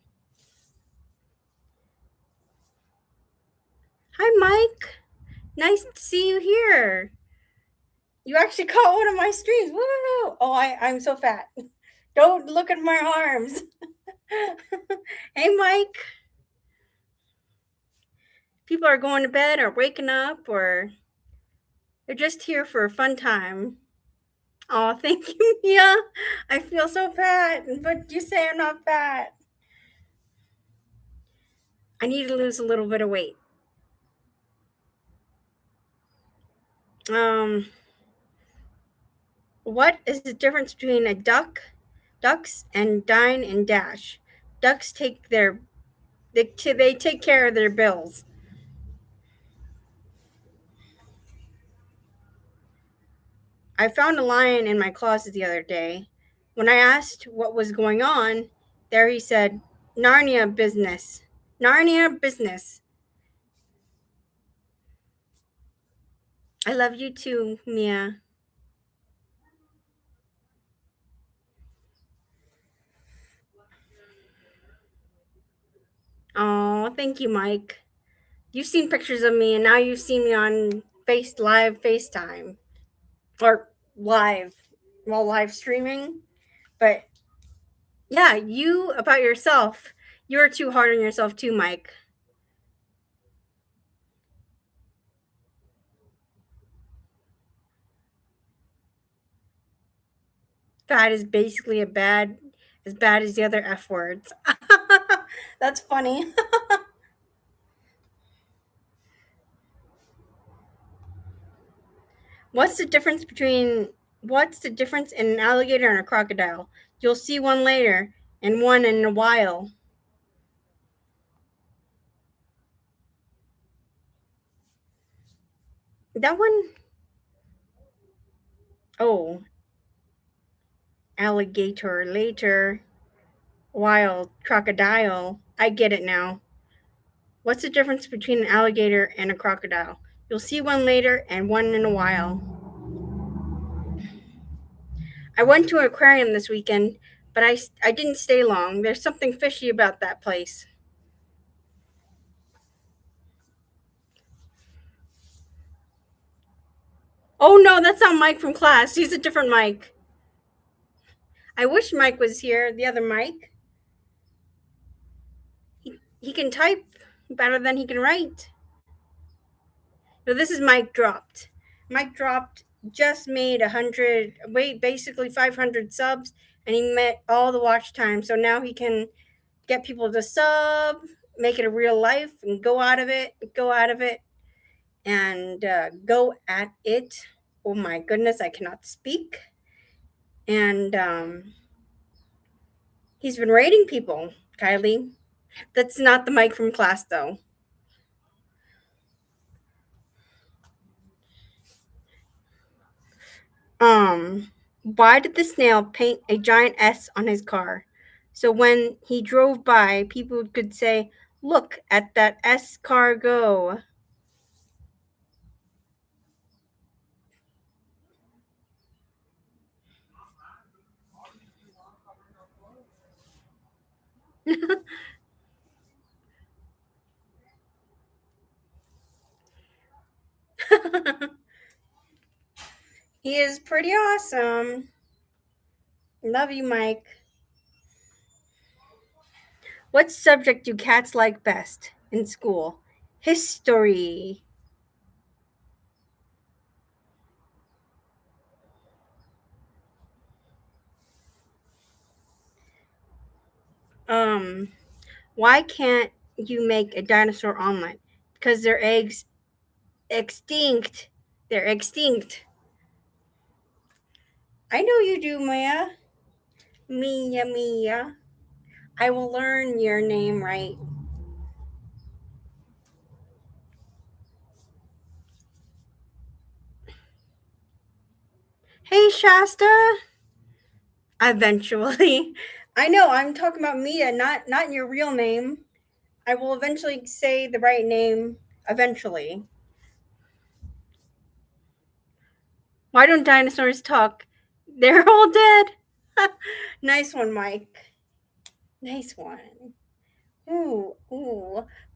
Hi, Mike. Nice to see you here. You actually caught one of my streams. Woo! Oh, I'm so fat. Don't look at my arms. Hey, Mike. People are going to bed or waking up or they're just here for a fun time. Oh, thank you, Mia. I feel so fat, but you say I'm not fat. I need to lose a little bit of weight. What is the difference between ducks, and dine and dash? Ducks they take care of their bills. I found a lion in my closet the other day. When I asked what was going on, there he said, Narnia business. Narnia business. I love you too, Mia. Oh, thank you, Mike. You've seen pictures of me, and now you've seen me on live FaceTime or live streaming. But yeah, you about yourself. You're too hard on yourself too, Mike. Fat is basically as bad as the other F words. That's funny. What's the difference in an alligator and a crocodile? You'll see one later and one in a while. That one, oh, alligator later, wild crocodile. I get it now. What's the difference between an alligator and a crocodile? You'll see one later and one in a while. I went to an aquarium this weekend, but I didn't stay long. There's something fishy about that place. Oh no, that's not Mike from class. He's a different Mike. I wish Mike was here, the other Mike. He can type better than he can write. No, this is Mike Dropped. Mike Dropped just made 500 subs, and he met all the watch time. So now he can get people to sub, make it a real life, and go out of it, and go at it. Oh my goodness, I cannot speak. And he's been rating people, Kylie. That's not the Mike from class, though. Why did the snail paint a giant S on his car? So when he drove by, people could say, "Look at that S car go." He is pretty awesome. Love you, Mike. What subject do cats like best in school? History. Why can't you make a dinosaur omelet? Because their eggs extinct. They're extinct. I know you do, Maya. Mia. I will learn your name right. Hey, Shasta. Eventually. I know, I'm talking about Mia, not your real name. I will eventually say the right name eventually. Why don't dinosaurs talk? They're all dead. Nice one, Mike. Nice one. Ooh.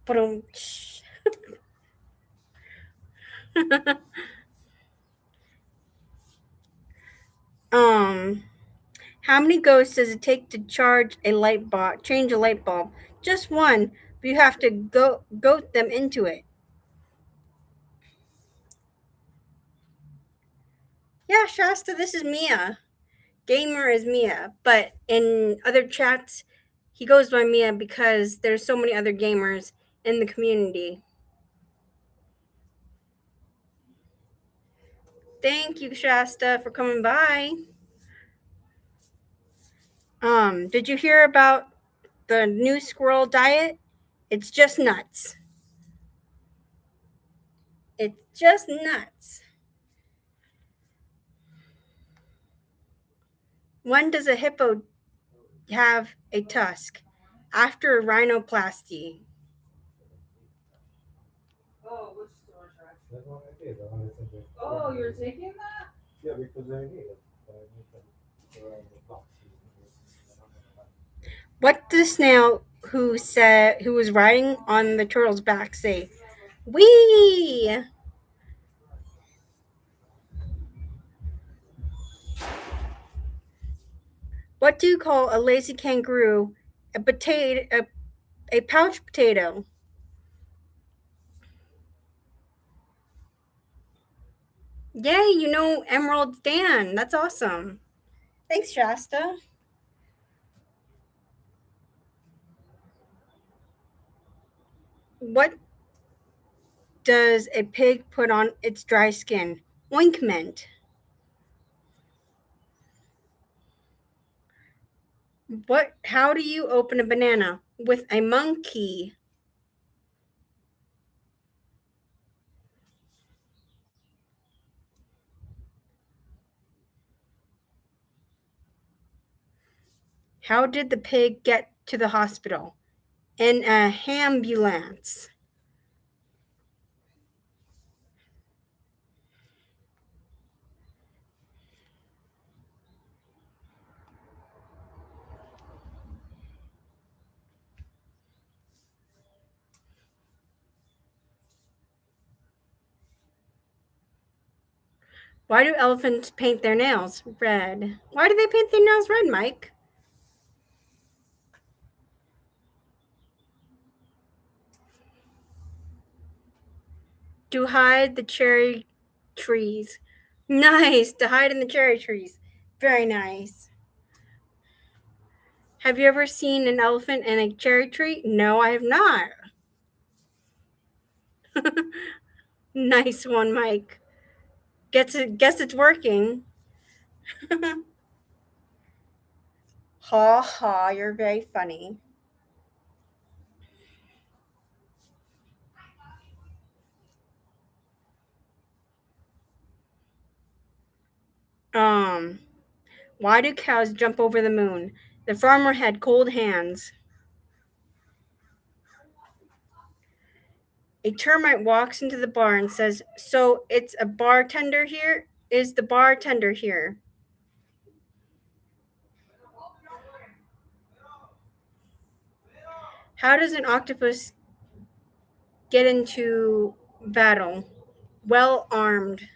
Ba-dum. How many ghosts does it take to change a light bulb? Just one, but you have to goat them into it. Yeah, Shasta, this is Mia. Gamer is Mia, but in other chats, he goes by Mia because there's so many other gamers in the community. Thank you, Shasta, for coming by. Did you hear about the new squirrel diet? It's just nuts. It's just nuts. When does a hippo have a tusk? After a rhinoplasty. Oh, which store, Trash? That one I did. I wanted to. Oh, you're taking that? Yeah, because I need it. I need them around the box. What did the snail who was riding on the turtle's back say? Wee! What do you call a lazy kangaroo? A pouch potato. Yay, you know Emerald Dan. That's awesome. Thanks, Shasta. What does a pig put on its dry skin? Ointment. How do you open a banana? With a monkey. How did the pig get to the hospital? in a ambulance. Why do elephants paint their nails red? Why do they paint their nails red, Mike? To hide the cherry trees. Nice, to hide in the cherry trees. Very nice. Have you ever seen an elephant in a cherry tree? No, I have not. Nice one, Mike. Guess it's working. Ha ha, you're very funny. Why do cows jump over the moon? The farmer had cold hands. A termite walks into the bar and says, "So it's a bartender here? Is the bartender here?" How does an octopus get into battle? Well armed.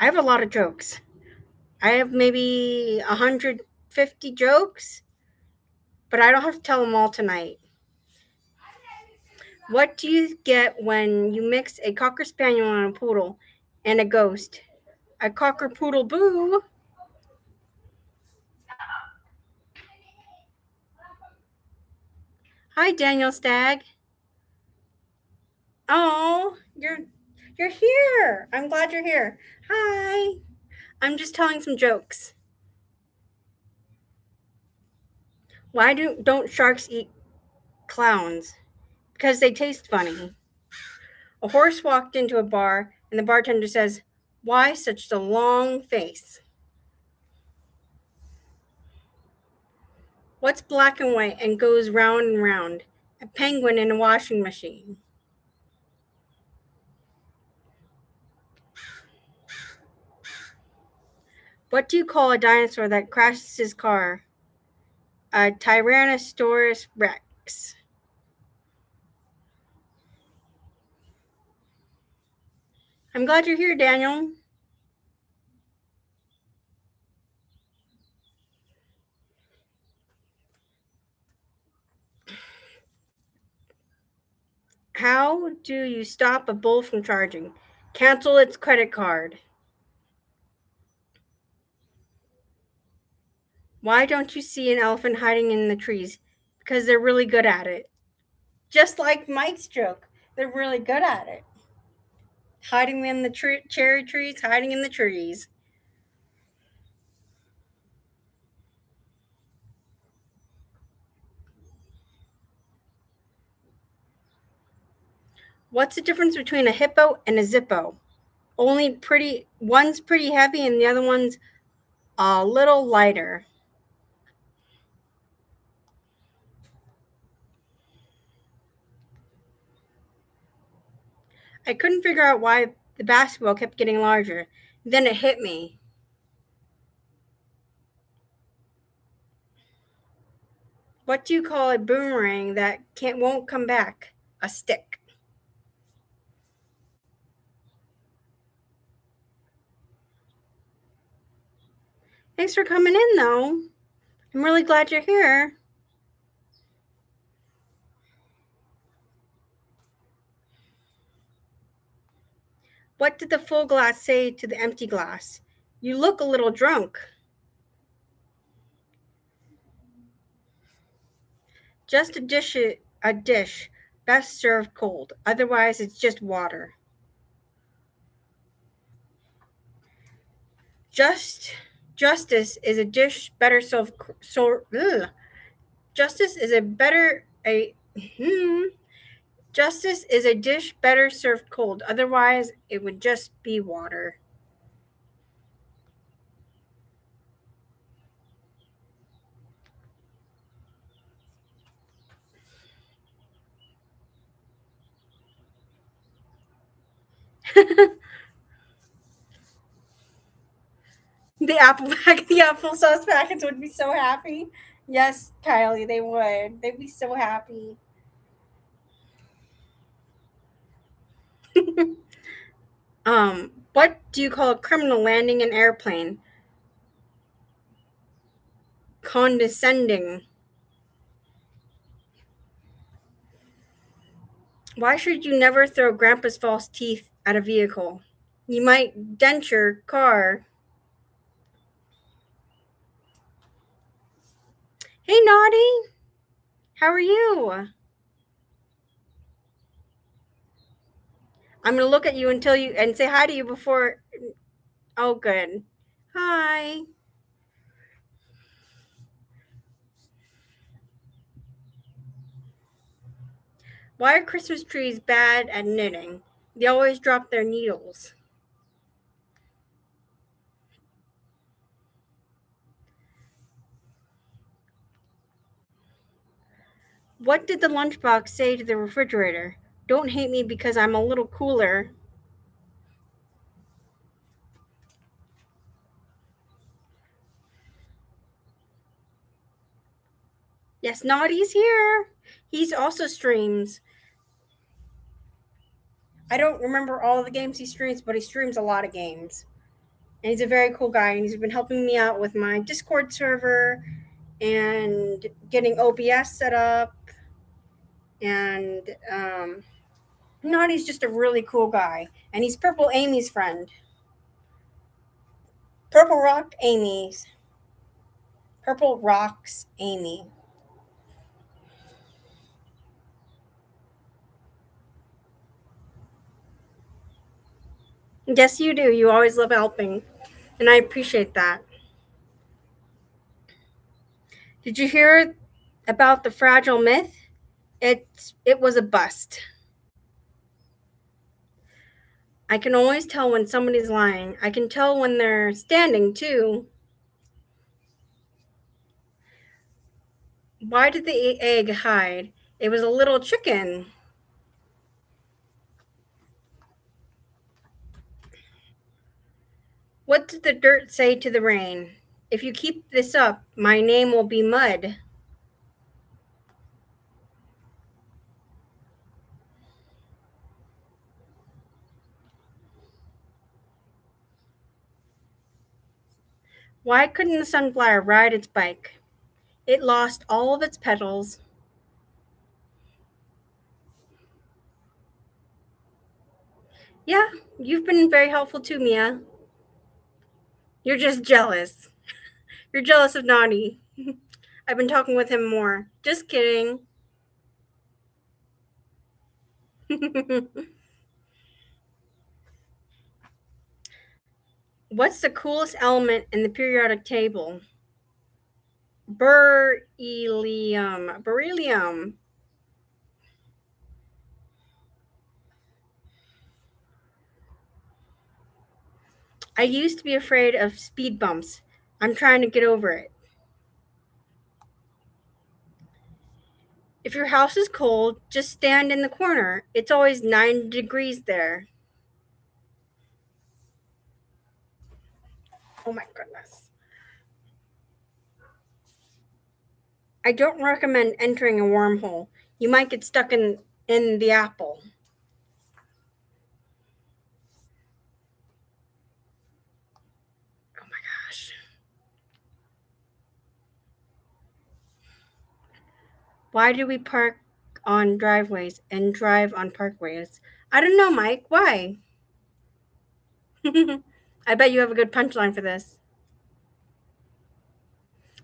I have a lot of jokes. I have maybe 150 jokes, but I don't have to tell them all tonight. What do you get when you mix a cocker spaniel and a poodle and a ghost? A cocker poodle boo. Hi, Daniel Stagg. Oh, you're here. I'm glad you're here. Hi. I'm just telling some jokes. Why don't sharks eat clowns? Because they taste funny. A horse walked into a bar and the bartender says, "Why such a long face?" What's black and white and goes round and round? A penguin in a washing machine. What do you call a dinosaur that crashes his car? A Tyrannosaurus Rex. I'm glad you're here, Daniel. How do you stop a bull from charging? Cancel its credit card. Why don't you see an elephant hiding in the trees? Because they're really good at it. Just like Mike's joke, they're really good at it. Hiding in the cherry trees, hiding in the trees. What's the difference between a hippo and a zippo? One's pretty heavy and the other one's a little lighter. I couldn't figure out why the basketball kept getting larger. Then it hit me. What do you call a boomerang that won't come back? A stick. Thanks for coming in, though. I'm really glad you're here. What did the full glass say to the empty glass? You look a little drunk. Just a dish, best served cold. Otherwise, it's just water. Justice is a dish better served. Justice is Justice is a dish better served cold. Otherwise, it would just be water. The applesauce packets would be so happy. Yes, Kylie, they would. They'd be so happy. What do you call a criminal landing an airplane? Condescending. Why should you never throw Grandpa's false teeth at a vehicle? You might dent your car. Hey, Naughty. How are you? I'm going to look at you and tell you and say hi to you before. Oh, good. Hi. Why are Christmas trees bad at knitting? They always drop their needles. What did the lunchbox say to the refrigerator? Don't hate me because I'm a little cooler. Yes, Naughty's here. He's also streams. I don't remember all of the games he streams, but he streams a lot of games. And he's a very cool guy, and he's been helping me out with my Discord server and getting OBS set up. And Naughty's just a really cool guy. And he's Purple Amy's friend. Purple Rocks Amy. Yes, you do. You always love helping. And I appreciate that. Did you hear about the fragile myth? It was a bust. I can always tell when somebody's lying. I can tell when they're standing, too. Why did the egg hide? It was a little chicken. What did the dirt say to the rain? If you keep this up, my name will be mud. Why couldn't the sunflower ride its bike? It lost all of its petals. Yeah, you've been very helpful too, Mia. You're just jealous. You're jealous of Naughty. I've been talking with him more. Just kidding. What's the coolest element in the periodic table? Beryllium. I used to be afraid of speed bumps. I'm trying to get over it. If your house is cold, just stand in the corner. It's always 9 degrees there. Oh my goodness. I don't recommend entering a wormhole. You might get stuck in the apple. Oh my gosh. Why do we park on driveways and drive on parkways? I don't know, Mike. Why? I bet you have a good punchline for this.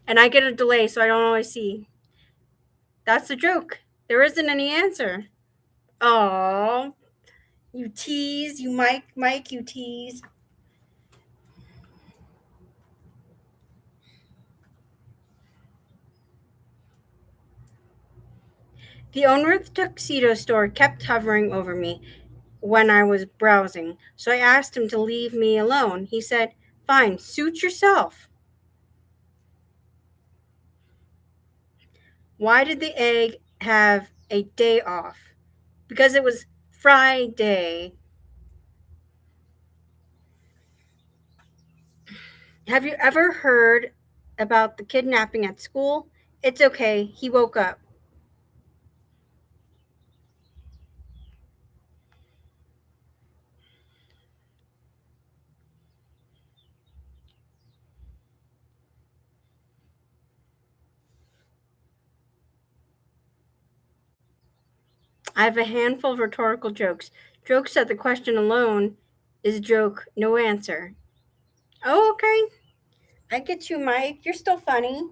And I get a delay, so I don't always see. That's the joke. There isn't any answer. Oh, you tease. You Mike, you tease. The owner of the tuxedo store kept hovering over me when I was browsing, so I asked him to leave me alone. He said, "Fine, suit yourself." Why did the egg have a day off? Because it was Friday. Have you ever heard about the kidnapping at school? It's okay. He woke up. I have a handful of rhetorical jokes. Jokes that the question alone is a joke, no answer. Oh, okay. I get you, Mike. You're still funny.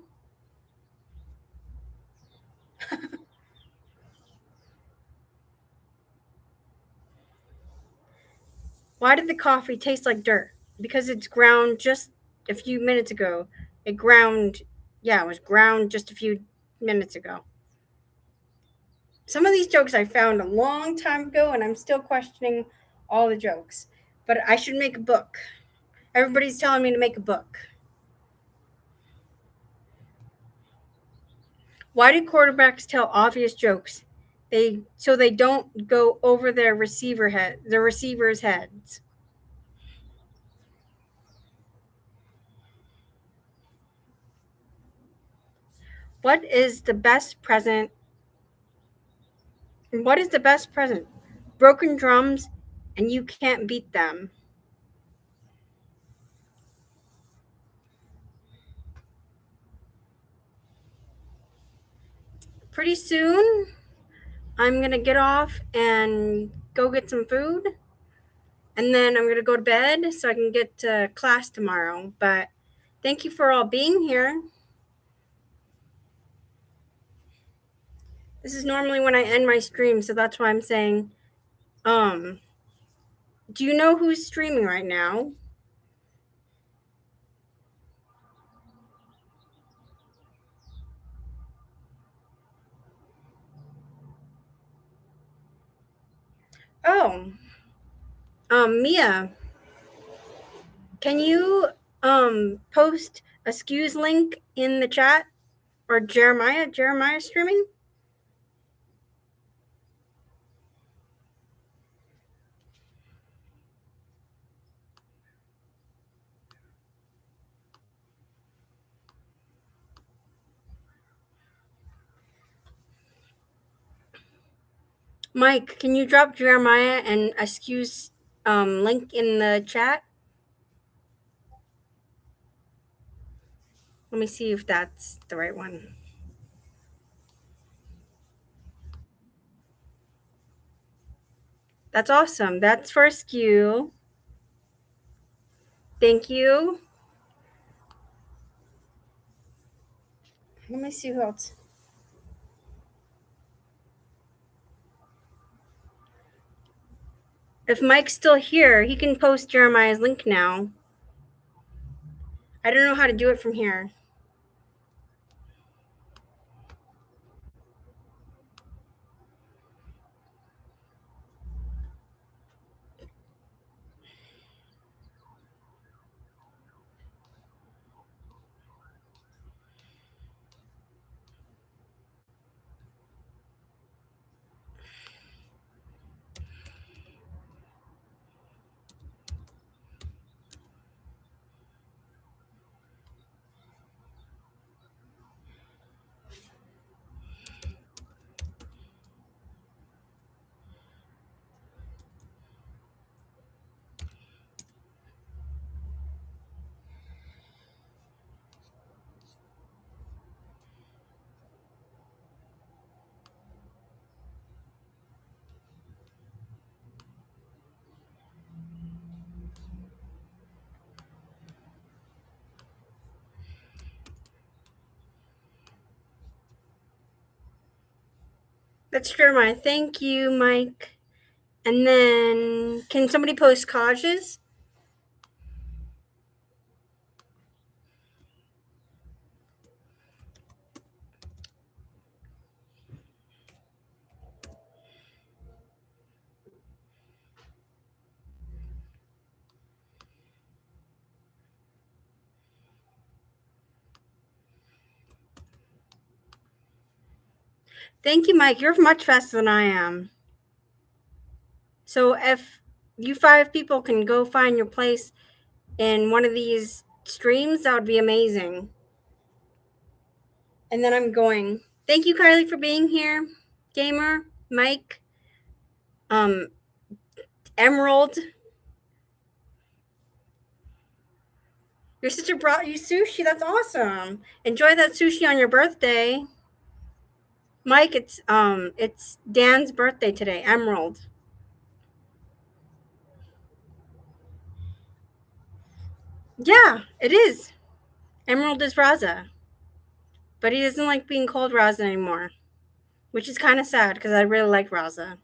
Why did the coffee taste like dirt? Because it's ground just a few minutes ago. It was ground just a few minutes ago. Some of these jokes I found a long time ago, and I'm still questioning all the jokes. But I should make a book. Everybody's telling me to make a book. Why do quarterbacks tell obvious jokes? So they don't go over their receivers' heads. What is the best present? What is the best present? Broken drums, and you can't beat them. Pretty soon, I'm going to get off and go get some food. And then I'm going to go to bed so I can get to class tomorrow. But thank you for all being here. This is normally when I end my stream, so that's why I'm saying, do you know who's streaming right now? Oh, Mia, can you post a SKUs link in the chat? Or Jeremiah streaming? Mike, can you drop Jeremiah and a SKUs link in the chat? Let me see if that's the right one. That's awesome. That's for SKU. Thank you. Let me see who else. If Mike's still here, he can post Jeremiah's link now. I don't know how to do it from here. That's Jeremiah. Thank you, Mike. And then, can somebody post collages? Thank you, Mike. You're much faster than I am. So if you 5 people can go find your place in one of these streams, that would be amazing. And then I'm going. Thank you, Kylie, for being here. Gamer, Mike, Emerald. Your sister brought you sushi. That's awesome. Enjoy that sushi on your birthday. Mike, it's Dan's birthday today. Emerald. Yeah, it is. Emerald is Raza. But he doesn't like being called Raza anymore, which is kind of sad because I really like Raza.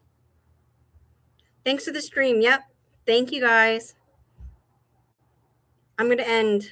Thanks for the stream. Yep. Thank you, guys. I'm going to end.